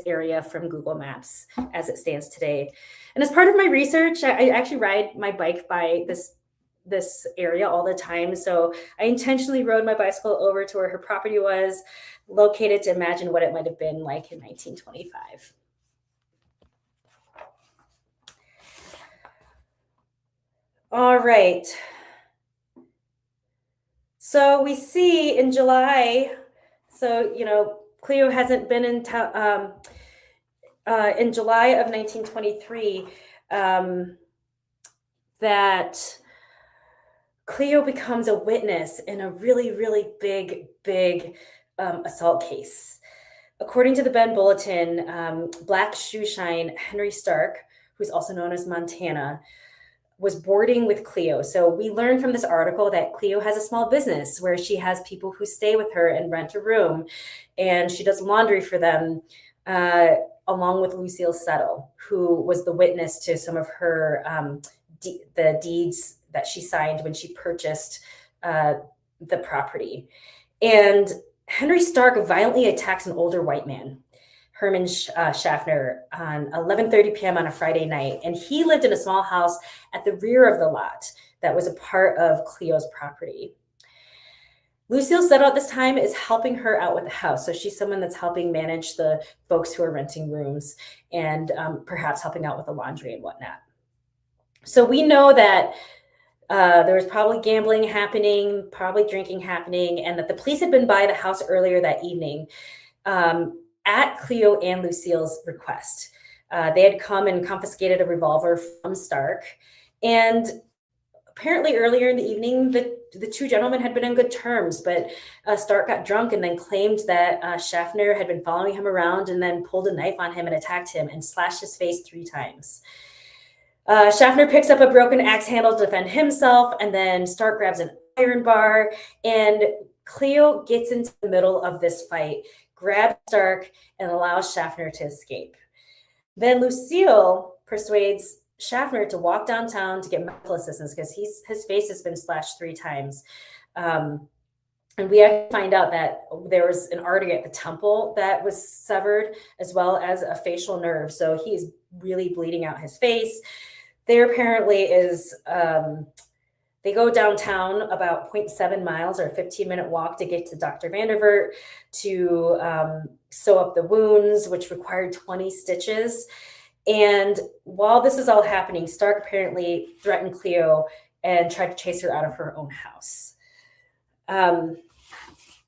[SPEAKER 2] area from Google Maps as it stands today. And as part of my research, I actually ride my bike by this area all the time. So I intentionally rode my bicycle over to where her property was located to imagine what it might have been like in 1925. All right. So we see in July, Cleo hasn't been in town in July of 1923, that Cleo becomes a witness in a really, really big assault case. According to the Bend Bulletin, Black shoeshine Henry Stark, who's also known as Montana, was boarding with Cleo. So we learned from this article that Cleo has a small business where she has people who stay with her and rent a room, and she does laundry for them, along with Lucille Settle, who was the witness to some of her the deeds that she signed when she purchased the property. And Henry Stark violently attacks an older white man. Herman Schaffner on 11:30 p.m. on a Friday night. And he lived in a small house at the rear of the lot that was a part of Cleo's property. Lucille Settle at this time is helping her out with the house. So she's someone that's helping manage the folks who are renting rooms and perhaps helping out with the laundry and whatnot. So we know that there was probably gambling happening, probably drinking happening, and that the police had been by the house earlier that evening at Cleo and Lucille's request. They had come and confiscated a revolver from Stark. And apparently earlier in the evening, the two gentlemen had been on good terms, but Stark got drunk and then claimed that Schaffner had been following him around and then pulled a knife on him and attacked him and slashed his face 3 times. Schaffner picks up a broken axe handle to defend himself, and then Stark grabs an iron bar, and Cleo gets into the middle of this fight, grabs Stark, and allows Schaffner to escape. Then Lucille persuades Schaffner to walk downtown to get medical assistance because his face has been slashed 3 times. And we actually find out that there was an artery at the temple that was severed, as well as a facial nerve. So he's really bleeding out his face. There apparently is, they go downtown about 0.7 miles or a 15-minute walk to get to Dr. Vandervert to sew up the wounds, which required 20 stitches. And while this is all happening, Stark apparently threatened Cleo and tried to chase her out of her own house.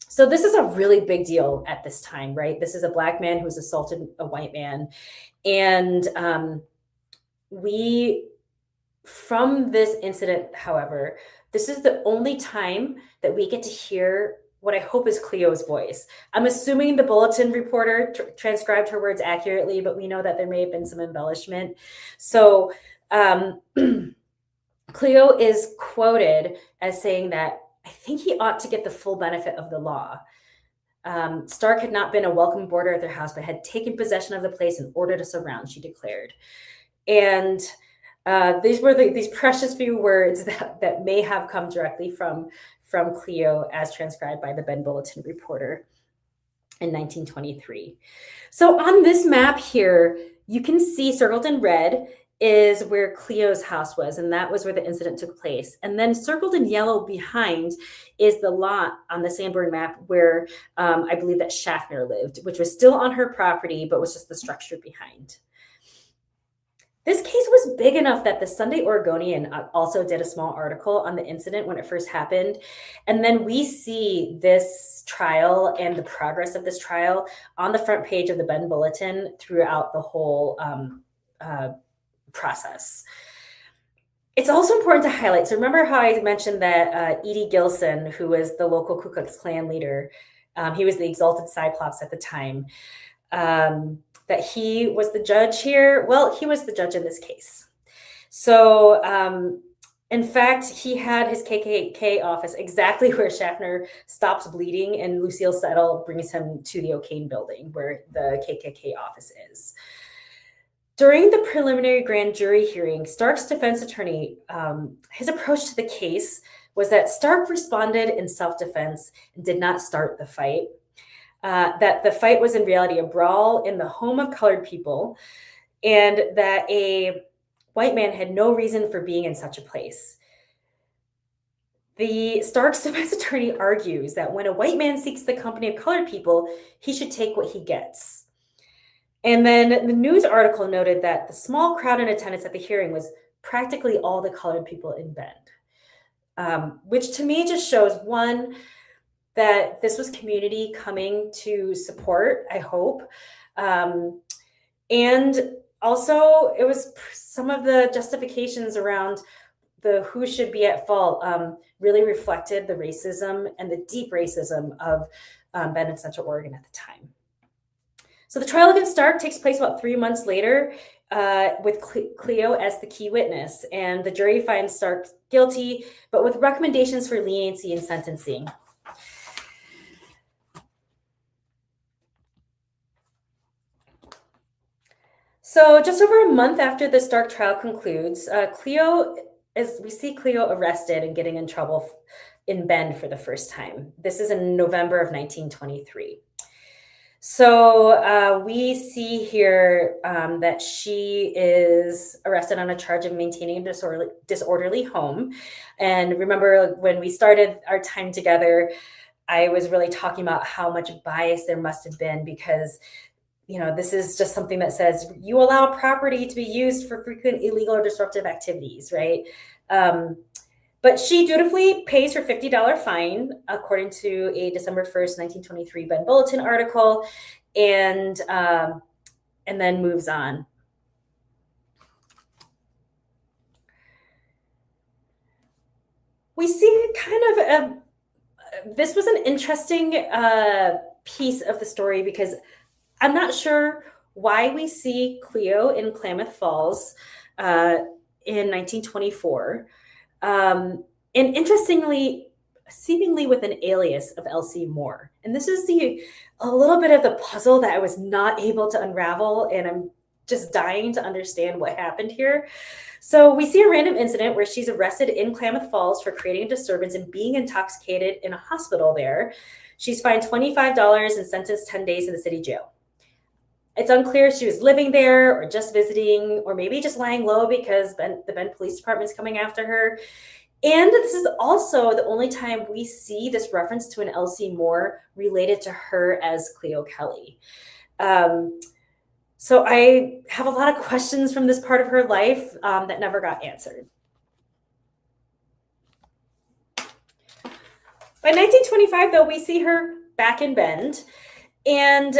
[SPEAKER 2] So this is a really big deal at this time, right? This is a Black man who's assaulted a white man. And from this incident, however, this is the only time that we get to hear what I hope is Cleo's voice. I'm assuming the bulletin reporter transcribed her words accurately, but we know that there may have been some embellishment. So Cleo is quoted as saying that, "I think he ought to get the full benefit of the law." Stark had not been a welcome boarder at their house, but had taken possession of the place and ordered us around, she declared. And these were these precious few words that may have come directly from Cleo, as transcribed by the Ben Bulletin reporter in 1923. So on this map here, you can see circled in red is where Cleo's house was, and that was where the incident took place. And then circled in yellow behind is the lot on the Sanborn map where I believe that Schaffner lived, which was still on her property, but was just the structure behind. This case was big enough that the Sunday Oregonian also did a small article on the incident when it first happened. And then we see this trial and the progress of this trial on the front page of the Ben Bulletin throughout the whole process. It's also important to highlight. So remember how I mentioned that Edie Gilson, who was the local Ku Klux Klan leader, he was the exalted Cyclops at the time, that he was the judge here. Well, he was the judge in this case. So in fact, he had his KKK office exactly where Schaffner stops bleeding, and Lucille Settle brings him to the O'Kane building where the KKK office is. During the preliminary grand jury hearing, Stark's defense attorney, his approach to the case was that Stark responded in self-defense and did not start the fight. That the fight was in reality a brawl in the home of colored people, and that a white man had no reason for being in such a place. The Stark's defense attorney argues that when a white man seeks the company of colored people, he should take what he gets. And then the news article noted that the small crowd in attendance at the hearing was practically all the colored people in Bend, which to me just shows, one, that this was community coming to support, I hope. And also it was some of the justifications around the who should be at fault really reflected the racism and the deep racism of Bend and Central Oregon at the time. So the trial against Stark takes place about 3 months later with Cleo as the key witness, and the jury finds Stark guilty, but with recommendations for leniency in sentencing. So just over a month after the Stark trial concludes, we see Cleo arrested and getting in trouble in Bend for the first time. This is in November of 1923. So we see here that she is arrested on a charge of maintaining a disorderly home. And remember, when we started our time together, I was really talking about how much bias there must have been, because this is just something that says you allow property to be used for frequent illegal or disruptive activities, right? But she dutifully pays her $50 fine, according to a December 1st, 1923 Bend Bulletin article, and then moves on. We see kind of this was an interesting piece of the story, because I'm not sure why we see Cleo in Klamath Falls in 1924. And interestingly, seemingly with an alias of Elsie Moore. And this is a little bit of the puzzle that I was not able to unravel, and I'm just dying to understand what happened here. So we see a random incident where she's arrested in Klamath Falls for creating a disturbance and being intoxicated in a hospital there. She's fined $25 and sentenced 10 days in the city jail. It's unclear if she was living there or just visiting, or maybe just lying low because the Bend Police Department is coming after her. And this is also the only time we see this reference to an Elsie Moore related to her as Cleo Kelly. So I have a lot of questions from this part of her life that never got answered. By 1925, though, we see her back in Bend. And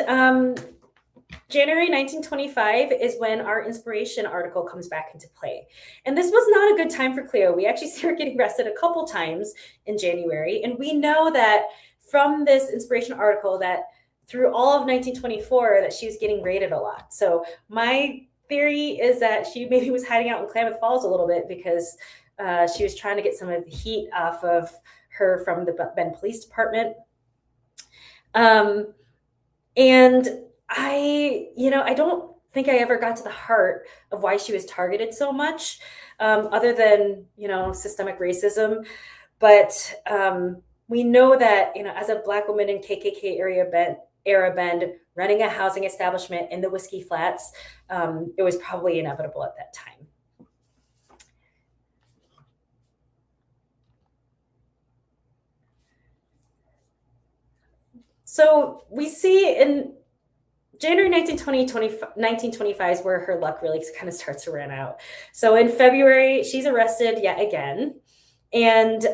[SPEAKER 2] January 1925 is when our inspiration article comes back into play. And this was not a good time for Cleo. We actually see her getting arrested a couple times in January. And we know that from this inspiration article that through all of 1924 that she was getting raided a lot. So my theory is that she maybe was hiding out in Klamath Falls a little bit because she was trying to get some of the heat off of her from the Bend Police Department. And I don't think I ever got to the heart of why she was targeted so much, other than, systemic racism. But we know that, as a Black woman in KKK era Bend, running a housing establishment in the Whiskey Flats, it was probably inevitable at that time. So we see in January 1925 is where her luck really kind of starts to run out. So in February, she's arrested yet again. And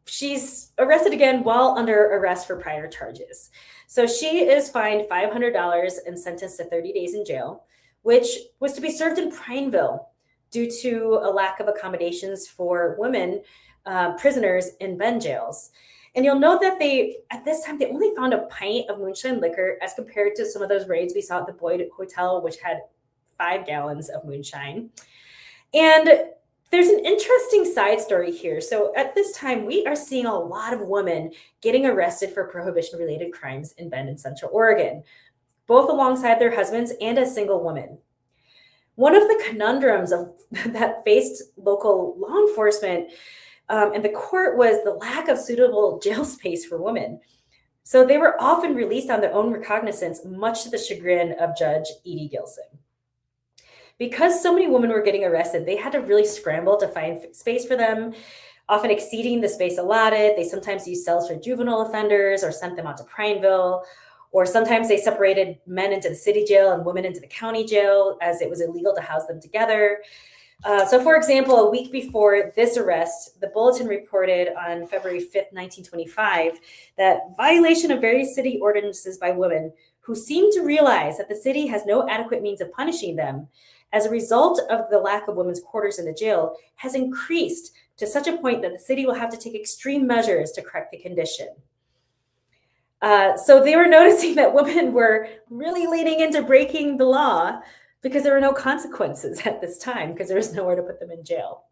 [SPEAKER 2] she's arrested again while under arrest for prior charges. So she is fined $500 and sentenced to 30 days in jail, which was to be served in Prineville due to a lack of accommodations for women prisoners in Bend jails. And you'll note that at this time, they only found a pint of moonshine liquor as compared to some of those raids we saw at the Boyd Hotel, which had 5 gallons of moonshine. And there's an interesting side story here. So at this time, we are seeing a lot of women getting arrested for prohibition-related crimes in Bend and Central Oregon, both alongside their husbands and as single women. One of the conundrums that faced local law enforcement and the court was the lack of suitable jail space for women. So they were often released on their own recognizance, much to the chagrin of Judge Edie Gilson. Because so many women were getting arrested, they had to really scramble to find space for them, often exceeding the space allotted. They sometimes used cells for juvenile offenders or sent them out to Prineville, or sometimes they separated men into the city jail and women into the county jail, as it was illegal to house them together. So, for example, a week before this arrest, the Bulletin reported on February 5th, 1925, that violation of various city ordinances by women who seem to realize that the city has no adequate means of punishing them as a result of the lack of women's quarters in the jail has increased to such a point that the city will have to take extreme measures to correct the condition. So they were noticing that women were really leaning into breaking the law because there were no consequences at this time, because there was nowhere to put them in jail.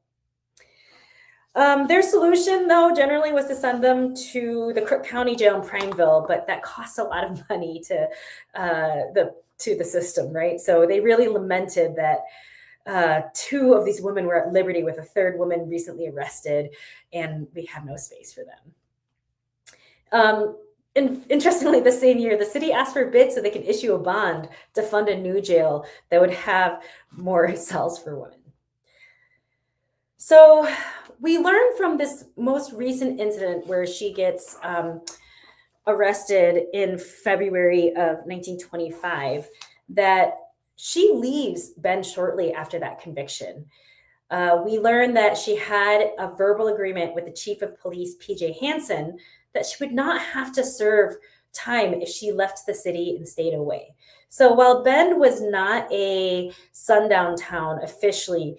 [SPEAKER 2] Their solution, though, generally was to send them to the Crook County Jail in Prineville, but that costs a lot of money to the system, right? So they really lamented that 2 of these women were at liberty with a 3rd woman recently arrested, and we have no space for them. interestingly, the same year, the city asked for bids so they could issue a bond to fund a new jail that would have more cells for women. So we learned from this most recent incident where she gets arrested in February of 1925 that she leaves Bend shortly after that conviction. We learned that she had a verbal agreement with the chief of police, P.J. Hansen, that she would not have to serve time if she left the city and stayed away. So while Bend was not a sundown town officially,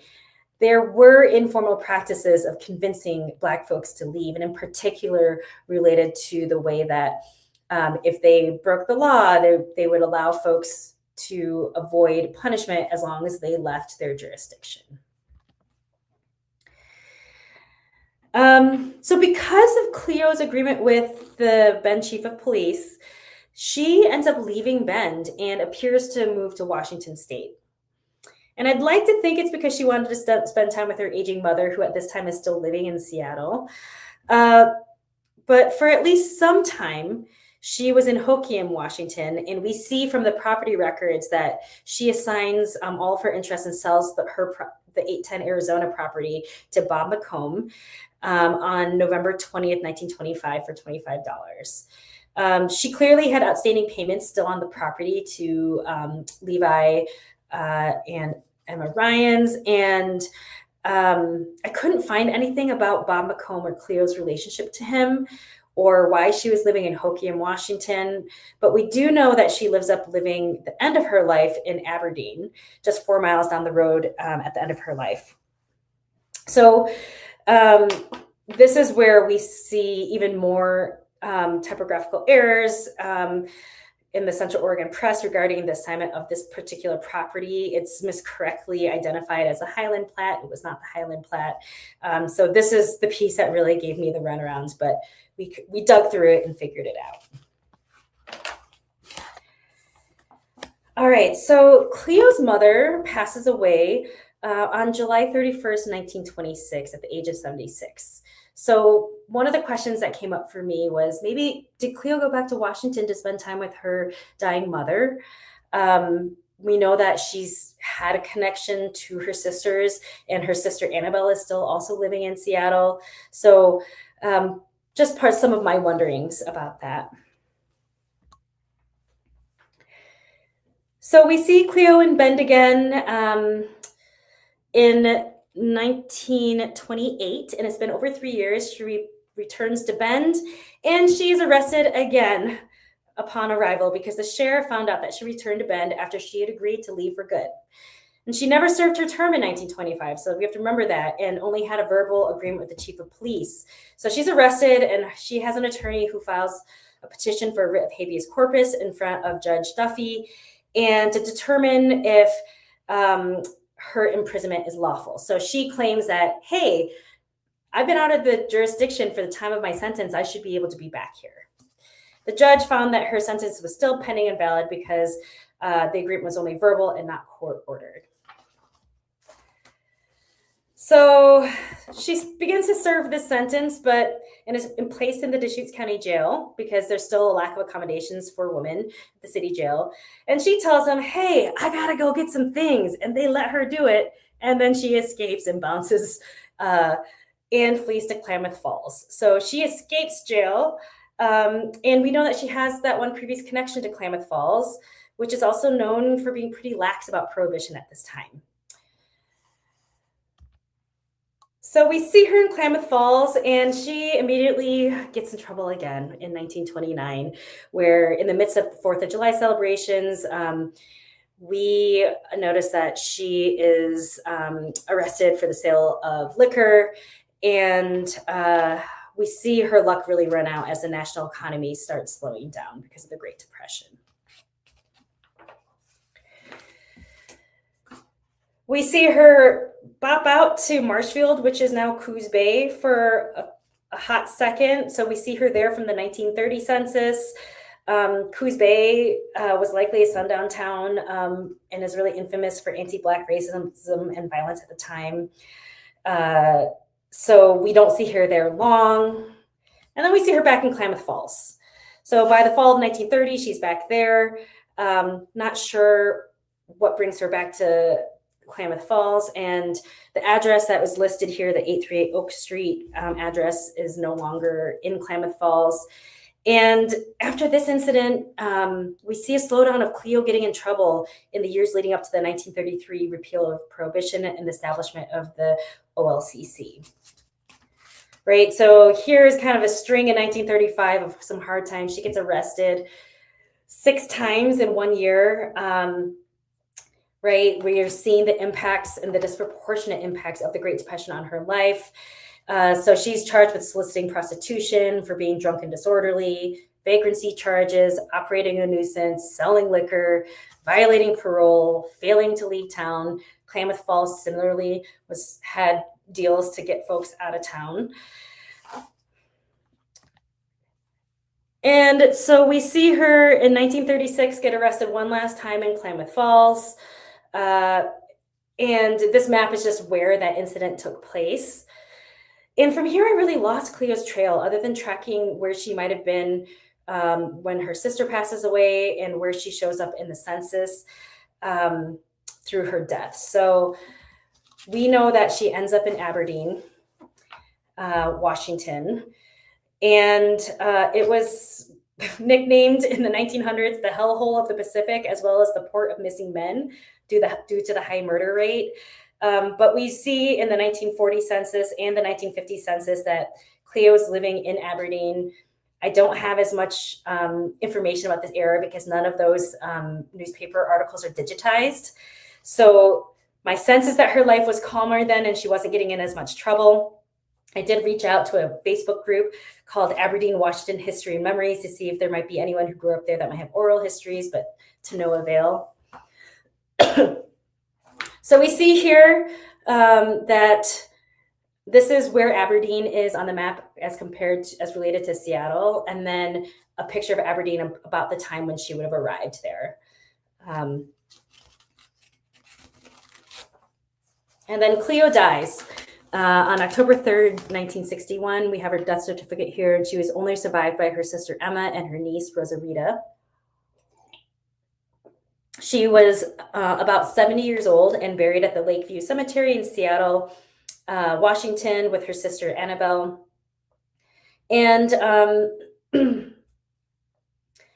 [SPEAKER 2] there were informal practices of convincing Black folks to leave, and in particular related to the way that if they broke the law, they would allow folks to avoid punishment as long as they left their jurisdiction. So because of Cleo's agreement with the Bend chief of police, she ends up leaving Bend and appears to move to Washington State. And I'd like to think it's because she wanted to spend time with her aging mother, who at this time is still living in Seattle. But for at least some time, she was in Hoquiam, Washington, and we see from the property records that she assigns all of her interests and sells the 810 Arizona property to Bob McComb on November 20th, 1925 for $25. She clearly had outstanding payments still on the property to Levi and Emma Ryans, and I couldn't find anything about Bob McComb or Cleo's relationship to him or why she was living in Hoquiam, Washington. But we do know that she lives up living the end of her life in Aberdeen, just 4 miles down the road at the end of her life. So this is where we see even more typographical errors in the Central Oregon Press regarding the assignment of this particular property. It's miscorrectly identified as a Highland Plat. It was not the Highland Plat. So this is the piece that really gave me the runarounds, but we dug through it and figured it out. All right, so Cleo's mother passes away on July 31st, 1926 at the age of 76. So one of the questions that came up for me was, maybe did Cleo go back to Washington to spend time with her dying mother? We know that she's had a connection to her sisters, and her sister Annabelle is still also living in Seattle. So just some of my wonderings about that. So we see Cleo in Bend again in 1928, and it's been over 3 years. She returns to Bend, and she's arrested again upon arrival because the sheriff found out that she returned to Bend after she had agreed to leave for good. And she never served her term in 1925, so we have to remember that, and only had a verbal agreement with the chief of police. So she's arrested, and she has an attorney who files a petition for a writ of habeas corpus in front of Judge Duffy, and to determine if her imprisonment is lawful. So she claims that, hey, I've been out of the jurisdiction for the time of my sentence. I should be able to be back here. The judge found that her sentence was still pending and valid because the agreement was only verbal and not court ordered. So she begins to serve this sentence, and is placed in the Deschutes County Jail because there's still a lack of accommodations for women at the city jail. And she tells them, hey, I gotta go get some things. And they let her do it. And then she escapes and bounces and flees to Klamath Falls. So she escapes jail. And we know that she has that one previous connection to Klamath Falls, which is also known for being pretty lax about prohibition at this time. So we see her in Klamath Falls, and she immediately gets in trouble again in 1929, where in the midst of the 4th of July celebrations, we notice that she is arrested for the sale of liquor, and we see her luck really run out as the national economy starts slowing down because of the Great Depression. We see her bop out to Marshfield, which is now Coos Bay, for a hot second. So we see her there from the 1930 census. Coos Bay was likely a sundown town and is really infamous for anti-Black racism and violence at the time. So we don't see her there long. And then we see her back in Klamath Falls. So by the fall of 1930, she's back there. Not sure what brings her back to Klamath Falls, and the address that was listed here, the 838 Oak Street address, is no longer in Klamath Falls. And after this incident, we see a slowdown of Cleo getting in trouble in the years leading up to the 1933 repeal of prohibition and the establishment of the OLCC. Right, so here's kind of a string in 1935 of some hard times. She gets arrested 6 times in 1 year. Right, we are seeing the impacts and the disproportionate impacts of the Great Depression on her life. So she's charged with soliciting prostitution, for being drunk and disorderly, vagrancy charges, operating a nuisance, selling liquor, violating parole, failing to leave town. Klamath Falls similarly had deals to get folks out of town. And so we see her in 1936 get arrested one last time in Klamath Falls. And this map is just where that incident took place. And from here, I really lost Cleo's trail, other than tracking where she might have been when her sister passes away and where she shows up in the census through her death. So we know that she ends up in Aberdeen, Washington. And it was nicknamed in the 1900s the hellhole of the Pacific, as well as the port of missing men due to the high murder rate. But we see in the 1940 census and the 1950 census that Cleo is living in Aberdeen. I don't have as much information about this era because none of those newspaper articles are digitized. So my sense is that her life was calmer then and she wasn't getting in as much trouble. I did reach out to a Facebook group called Aberdeen, Washington History and Memories to see if there might be anyone who grew up there that might have oral histories, but to no avail. So we see here that this is where Aberdeen is on the map as related to Seattle, and then a picture of Aberdeen about the time when she would have arrived there. And then Cleo dies. On October 3rd, 1961, we have her death certificate here, and she was only survived by her sister Emma and her niece Rosarita. She was about 70 years old and buried at the Lakeview Cemetery in Seattle, Washington, with her sister Annabelle. And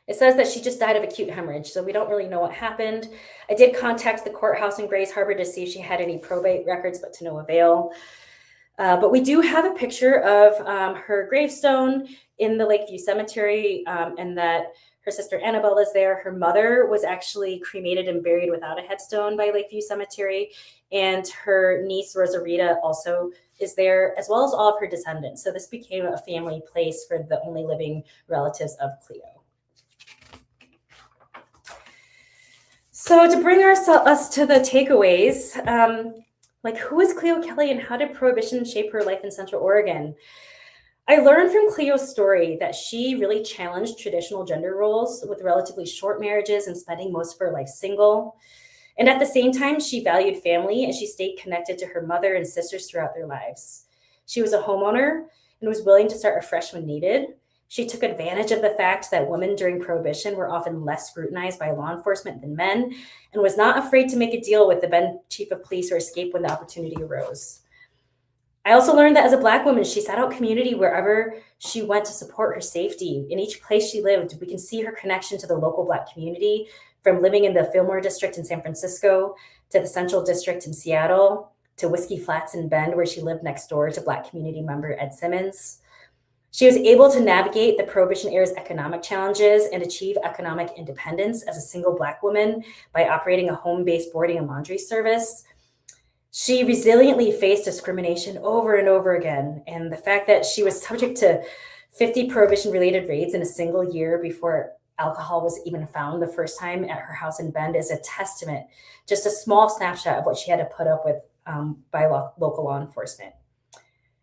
[SPEAKER 2] it says that she just died of acute hemorrhage, so we don't really know what happened. I did contact the courthouse in Grays Harbor to see if she had any probate records, but to no avail. But we do have a picture of her gravestone in the Lakeview Cemetery, and that her sister Annabelle is there. Her mother was actually cremated and buried without a headstone by Lakeview Cemetery, and her niece Rosarita also is there, as well as all of her descendants. So this became a family place for the only living relatives of Cleo. So to bring us to the takeaways, like, who is Cleo Kelly and how did Prohibition shape her life in Central Oregon? I learned from Cleo's story that she really challenged traditional gender roles with relatively short marriages and spending most of her life single. And at the same time, she valued family and she stayed connected to her mother and sisters throughout their lives. She was a homeowner and was willing to start afresh when needed. She took advantage of the fact that women during Prohibition were often less scrutinized by law enforcement than men, and was not afraid to make a deal with the then chief of police or escape when the opportunity arose. I also learned that as a Black woman, she sought out community wherever she went to support her safety. In each place she lived, we can see her connection to the local Black community, from living in the Fillmore district in San Francisco to the Central district in Seattle to Whiskey Flats in Bend, where she lived next door to Black community member Ed Simmons. She was able to navigate the Prohibition era's economic challenges and achieve economic independence as a single Black woman by operating a home-based boarding and laundry service. She resiliently faced discrimination over and over again, and the fact that she was subject to 50 Prohibition-related raids in a single year before alcohol was even found the first time at her house in Bend is a testament, just a small snapshot of what she had to put up with by local law enforcement.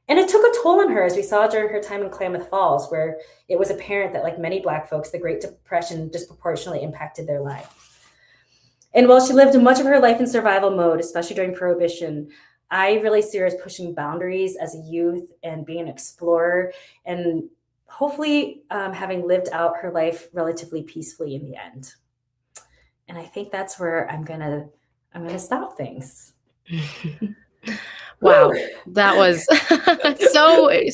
[SPEAKER 2] And it took a toll on her, as we saw during her time in Klamath Falls, where it was apparent that, like many Black folks, the Great Depression disproportionately impacted their life. And while she lived much of her life in survival mode, especially during Prohibition, I really see her as pushing boundaries as a youth and being an explorer. And hopefully having lived out her life relatively peacefully in the end. And I think that's where I'm gonna stop things.
[SPEAKER 1] Wow,
[SPEAKER 2] Woo!
[SPEAKER 1] that was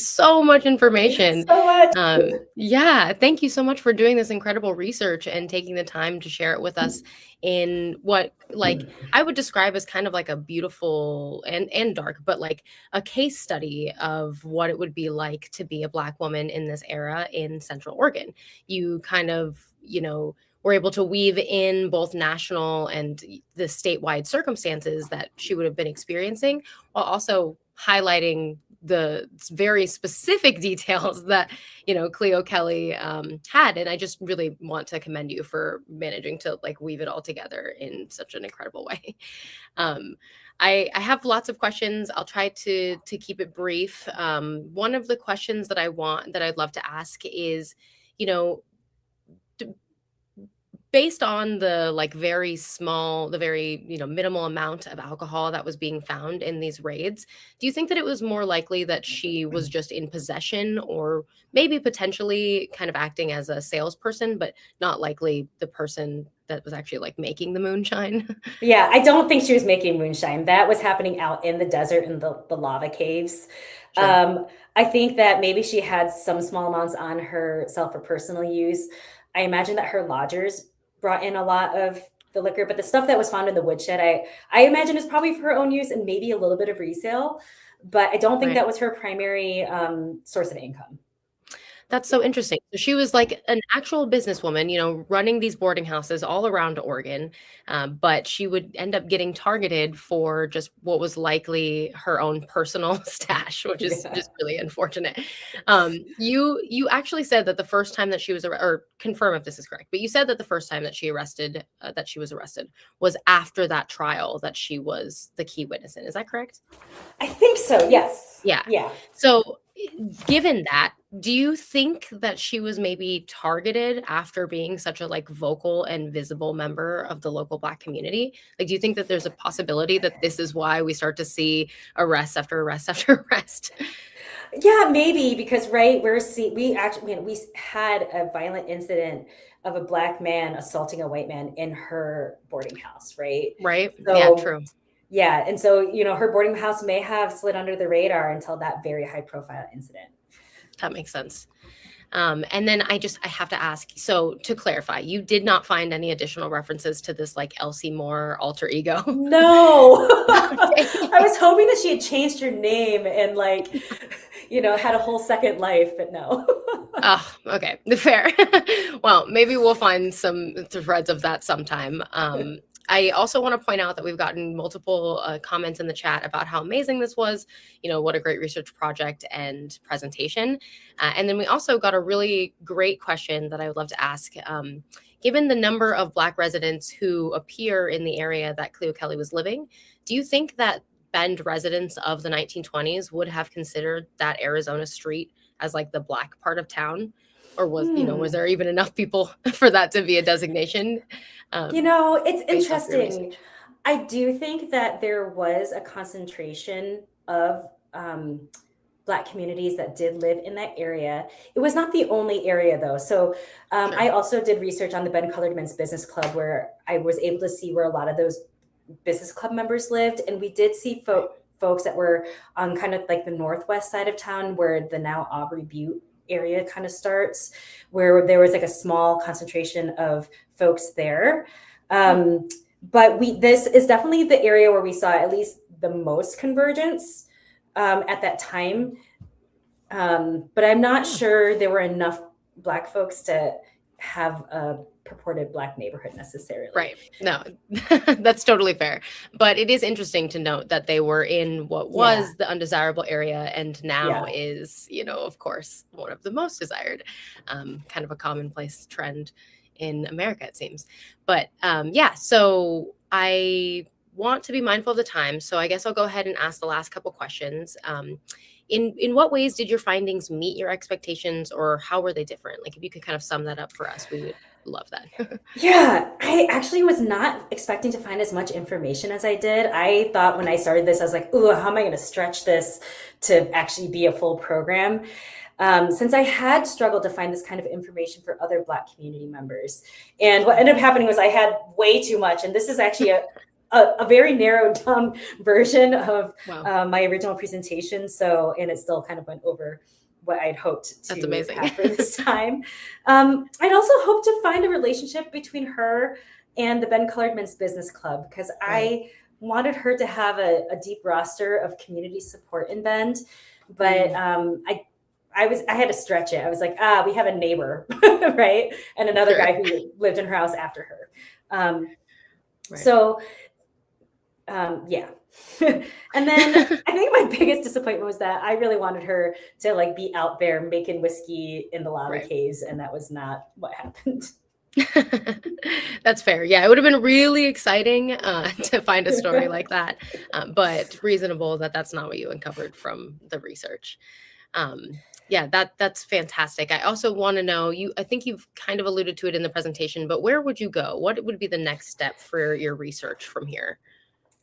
[SPEAKER 1] so much information.
[SPEAKER 2] So much.
[SPEAKER 1] Yeah, thank you so much for doing this incredible research and taking the time to share it with us in what, like, I would describe as kind of like a beautiful and dark, but like a case study of what it would be like to be a Black woman in this era in Central Oregon. You kind of, were able to weave in both national and the statewide circumstances that she would have been experiencing, while also highlighting the very specific details that Cleo Kelly had. And I just really want to commend you for managing to like weave it all together in such an incredible way. um, I have lots of questions. I'll try to keep it brief. One of the questions that I'd love to ask is, you know based on the like very small, the very minimal amount of alcohol that was being found in these raids, do you think that it was more likely that she was just in possession, or maybe potentially kind of acting as a salesperson, but not likely the person that was actually like making the moonshine?
[SPEAKER 2] Yeah, I don't think she was making moonshine. That was happening out in the desert in the lava caves.
[SPEAKER 1] Sure.
[SPEAKER 2] I think that maybe she had some small amounts on herself for personal use. I imagine that her lodgers brought in a lot of the liquor, but the stuff that was found in the woodshed, I imagine is probably for her own use and maybe a little bit of resale. But I don't think
[SPEAKER 1] Right.
[SPEAKER 2] that was her primary source of income.
[SPEAKER 1] That's so interesting. So she was like an actual businesswoman, running these boarding houses all around Oregon, but she would end up getting targeted for just what was likely her own personal stash, which is
[SPEAKER 2] Yeah.
[SPEAKER 1] just really unfortunate. You actually said that the first time that she was or confirm if this is correct, but you said that the first time that she was arrested was after that trial that she was the key witness in. Is that correct?
[SPEAKER 2] I think so. Yes.
[SPEAKER 1] Yeah.
[SPEAKER 2] Yeah.
[SPEAKER 1] So, given that, do you think that she was maybe targeted after being such a like vocal and visible member of the local Black community? Like, do you think that there's a possibility that this is why we start to see arrest after arrest after arrest?
[SPEAKER 2] Yeah, maybe because right, we had a violent incident of a Black man assaulting a white man in her boarding house, right?
[SPEAKER 1] Right? Yeah,
[SPEAKER 2] So
[SPEAKER 1] true.
[SPEAKER 2] yeah, and so her boarding house may have slid under the radar until that very high profile incident.
[SPEAKER 1] That makes sense. And then I have to ask, so to clarify, you did not find any additional references to this like Elsie Moore alter ego?
[SPEAKER 2] No,
[SPEAKER 1] Dang
[SPEAKER 2] I
[SPEAKER 1] it.
[SPEAKER 2] was hoping that she had changed her name and had a whole second life, but no.
[SPEAKER 1] Oh, okay. Fair. Well, maybe we'll find some threads of that sometime. I also want to point out that we've gotten multiple comments in the chat about how amazing this was, what a great research project and presentation. And then we also got a really great question that I would love to ask. Given the number of Black residents who appear in the area that Cleo Kelly was living, do you think that Bend residents of the 1920s would have considered that Arizona street as like the Black part of town? Or was there even enough people for that to be a designation?
[SPEAKER 2] It's
[SPEAKER 1] Based off your
[SPEAKER 2] interesting.
[SPEAKER 1] research.
[SPEAKER 2] I do think that there was a concentration of Black communities that did live in that area. It was not the only area though. So
[SPEAKER 1] Sure.
[SPEAKER 2] I also did research on the Bend Colored Men's Business Club, where I was able to see where a lot of those business club members lived. And we did see folks that were on kind of like the northwest side of town, where the now Aubrey Butte area kind of starts, where there was like a small concentration of folks there. But this is definitely the area where we saw at least the most convergence at that time. But I'm not sure there were enough Black folks to have a purported Black neighborhood necessarily.
[SPEAKER 1] Right. No, that's totally fair. But it is interesting to note that they were in what was the undesirable area and now is, of course, one of the most desired, kind of a commonplace trend in America, it seems. But so I want to be mindful of the time. So I guess I'll go ahead and ask the last couple questions. In what ways did your findings meet your expectations, or how were they different? Like, if you could kind of sum that up for us, we would love that.
[SPEAKER 2] Yeah, I actually was not expecting to find as much information as I did. I thought when I started this, I was like, ooh, how am I going to stretch this to actually be a full program? since I had struggled to find this kind of information for other Black community members. And what ended up happening was I had way too much. And this is actually a very narrowed down version of my original presentation. So, and it still kind of went over what I'd hoped to have for this time. I'd also hoped to find a relationship between her and the Bend Colored Men's Business Club, because I wanted her to have a deep roster of community support in Bend. But I had to stretch it. I was like, we have a neighbor, right? And another guy who lived in her house after her. So, yeah. And then I think my biggest disappointment was that I really wanted her to like be out there making whiskey in the lava caves, and that was not what happened.
[SPEAKER 1] That's fair. Yeah, it would have been really exciting to find a story like that, but reasonable that that's not what you uncovered from the research. Yeah, that's fantastic. I also want to know, I think you've kind of alluded to it in the presentation, but where would you go? What would be the next step for your research from here?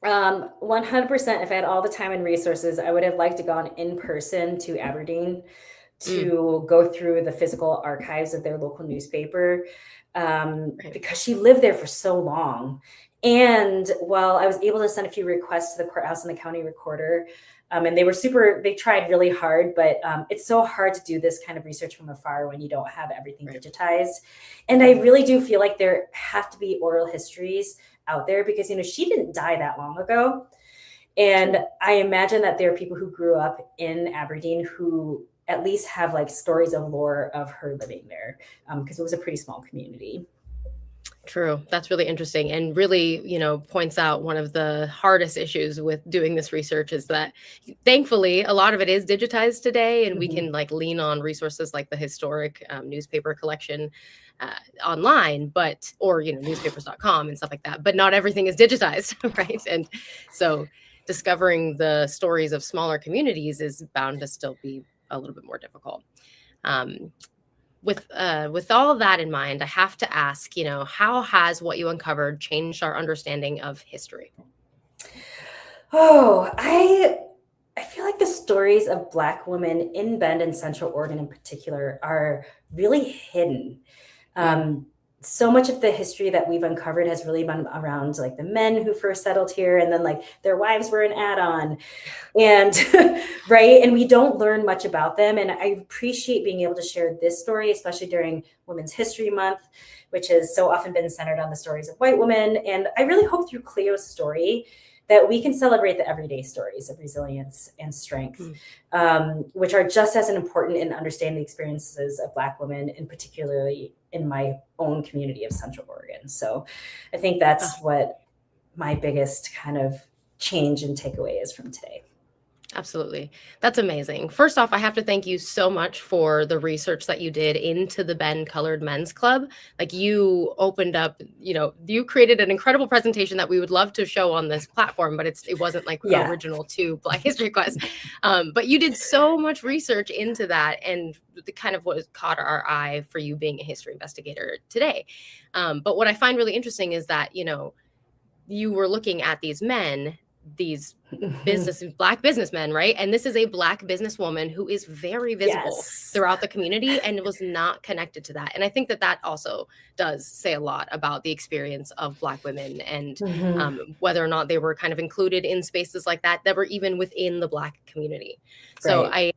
[SPEAKER 2] 100%. If I had all the time and resources, I would have liked to gone in person to Aberdeen to go through the physical archives of their local newspaper, because she lived there for so long. And while I was able to send a few requests to the courthouse and the county recorder, and they tried really hard, but it's so hard to do this kind of research from afar when you don't have everything digitized. And I really do feel like there have to be oral histories out there, because, she didn't die that long ago. And I imagine that there are people who grew up in Aberdeen who at least have like stories of lore of her living there, because it was a pretty small community.
[SPEAKER 1] True. That's really interesting, and really, points out one of the hardest issues with doing this research is that thankfully a lot of it is digitized today, and we can like lean on resources like the historic newspaper collection online, or newspapers.com and stuff like that, but not everything is digitized, right? And so discovering the stories of smaller communities is bound to still be a little bit more difficult. With all of that in mind, I have to ask, how has what you uncovered changed our understanding of history?
[SPEAKER 2] Oh, I feel like the stories of Black women in Bend and Central Oregon in particular are really hidden. So much of the history that we've uncovered has really been around like the men who first settled here, and then like their wives were an add-on, and right. And we don't learn much about them. And I appreciate being able to share this story, especially during Women's History Month, which has so often been centered on the stories of white women. And I really hope through Cleo's story that we can celebrate the everyday stories of resilience and strength, which are just as important in understanding the experiences of Black women, and particularly in my own community of Central Oregon. So I think that's what my biggest kind of change and takeaway is from today.
[SPEAKER 1] Absolutely. That's amazing. First off, I have to thank you so much for the research that you did into the Bend Colored Men's Club. Like, you opened up, you created an incredible presentation that we would love to show on this platform, but it wasn't like original to Black History Quest. But you did so much research into that, and the kind of what caught our eye for you being a history investigator today. But what I find really interesting is that, you were looking at these men, these Black businessmen, right? And this is a Black businesswoman who is very visible throughout the community and was not connected to that. And I think that also does say a lot about the experience of Black women, and whether or not they were kind of included in spaces like that were even within the Black community. So I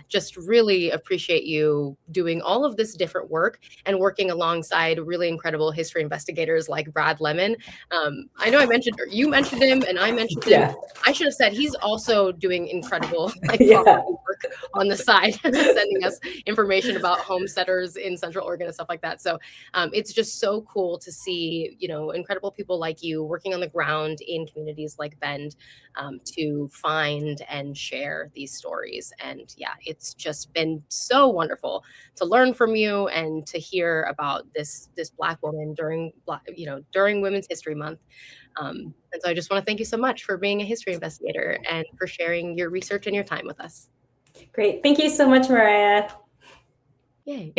[SPEAKER 1] just really appreciate you doing all of this different work and working alongside really incredible history investigators like Brad Lemon. I know you mentioned him, and I mentioned him. I should have said he's also doing incredible work on the side, sending us information about homesteaders in Central Oregon and stuff like that. So it's just so cool to see, incredible people like you working on the ground in communities like Bend to find and share these stories. And it's just been so wonderful to learn from you and to hear about this Black woman during Women's History Month. And so I just want to thank you so much for being a history investigator and for sharing your research and your time with us.
[SPEAKER 2] Great. Thank you so much, Mariah.
[SPEAKER 1] Yay.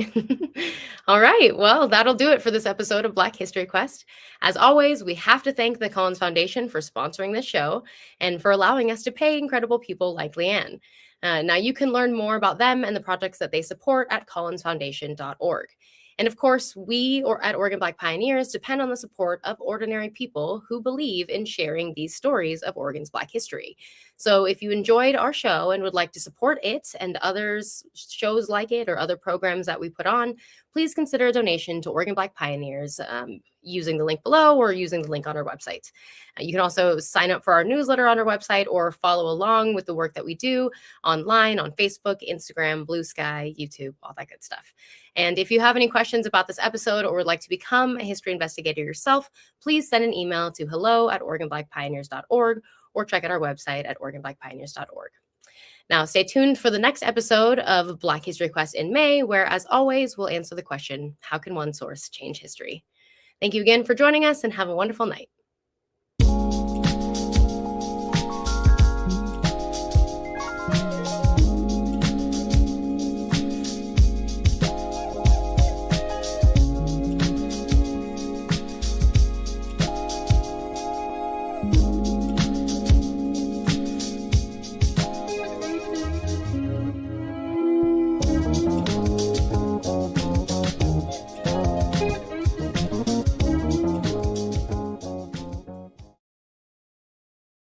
[SPEAKER 1] All right. Well, that'll do it for this episode of Black History Quest. As always, we have to thank the Collins Foundation for sponsoring this show and for allowing us to pay incredible people like LeeAnn. Now, you can learn more about them and the projects that they support at collinsfoundation.org. And of course, we at Oregon Black Pioneers depend on the support of ordinary people who believe in sharing these stories of Oregon's Black history. So if you enjoyed our show and would like to support it and others shows like it or other programs that we put on, please consider a donation to Oregon Black Pioneers using the link below or using the link on our website. You can also sign up for our newsletter on our website or follow along with the work that we do online on Facebook, Instagram, Blue Sky, YouTube, all that good stuff. And if you have any questions about this episode or would like to become a history investigator yourself, please send an email to hello@OregonBlackPioneers.org or check out our website at OregonBlackPioneers.org. Now, stay tuned for the next episode of Black History Quest in May, where, as always, we'll answer the question, how can one source change history? Thank you again for joining us and have a wonderful night.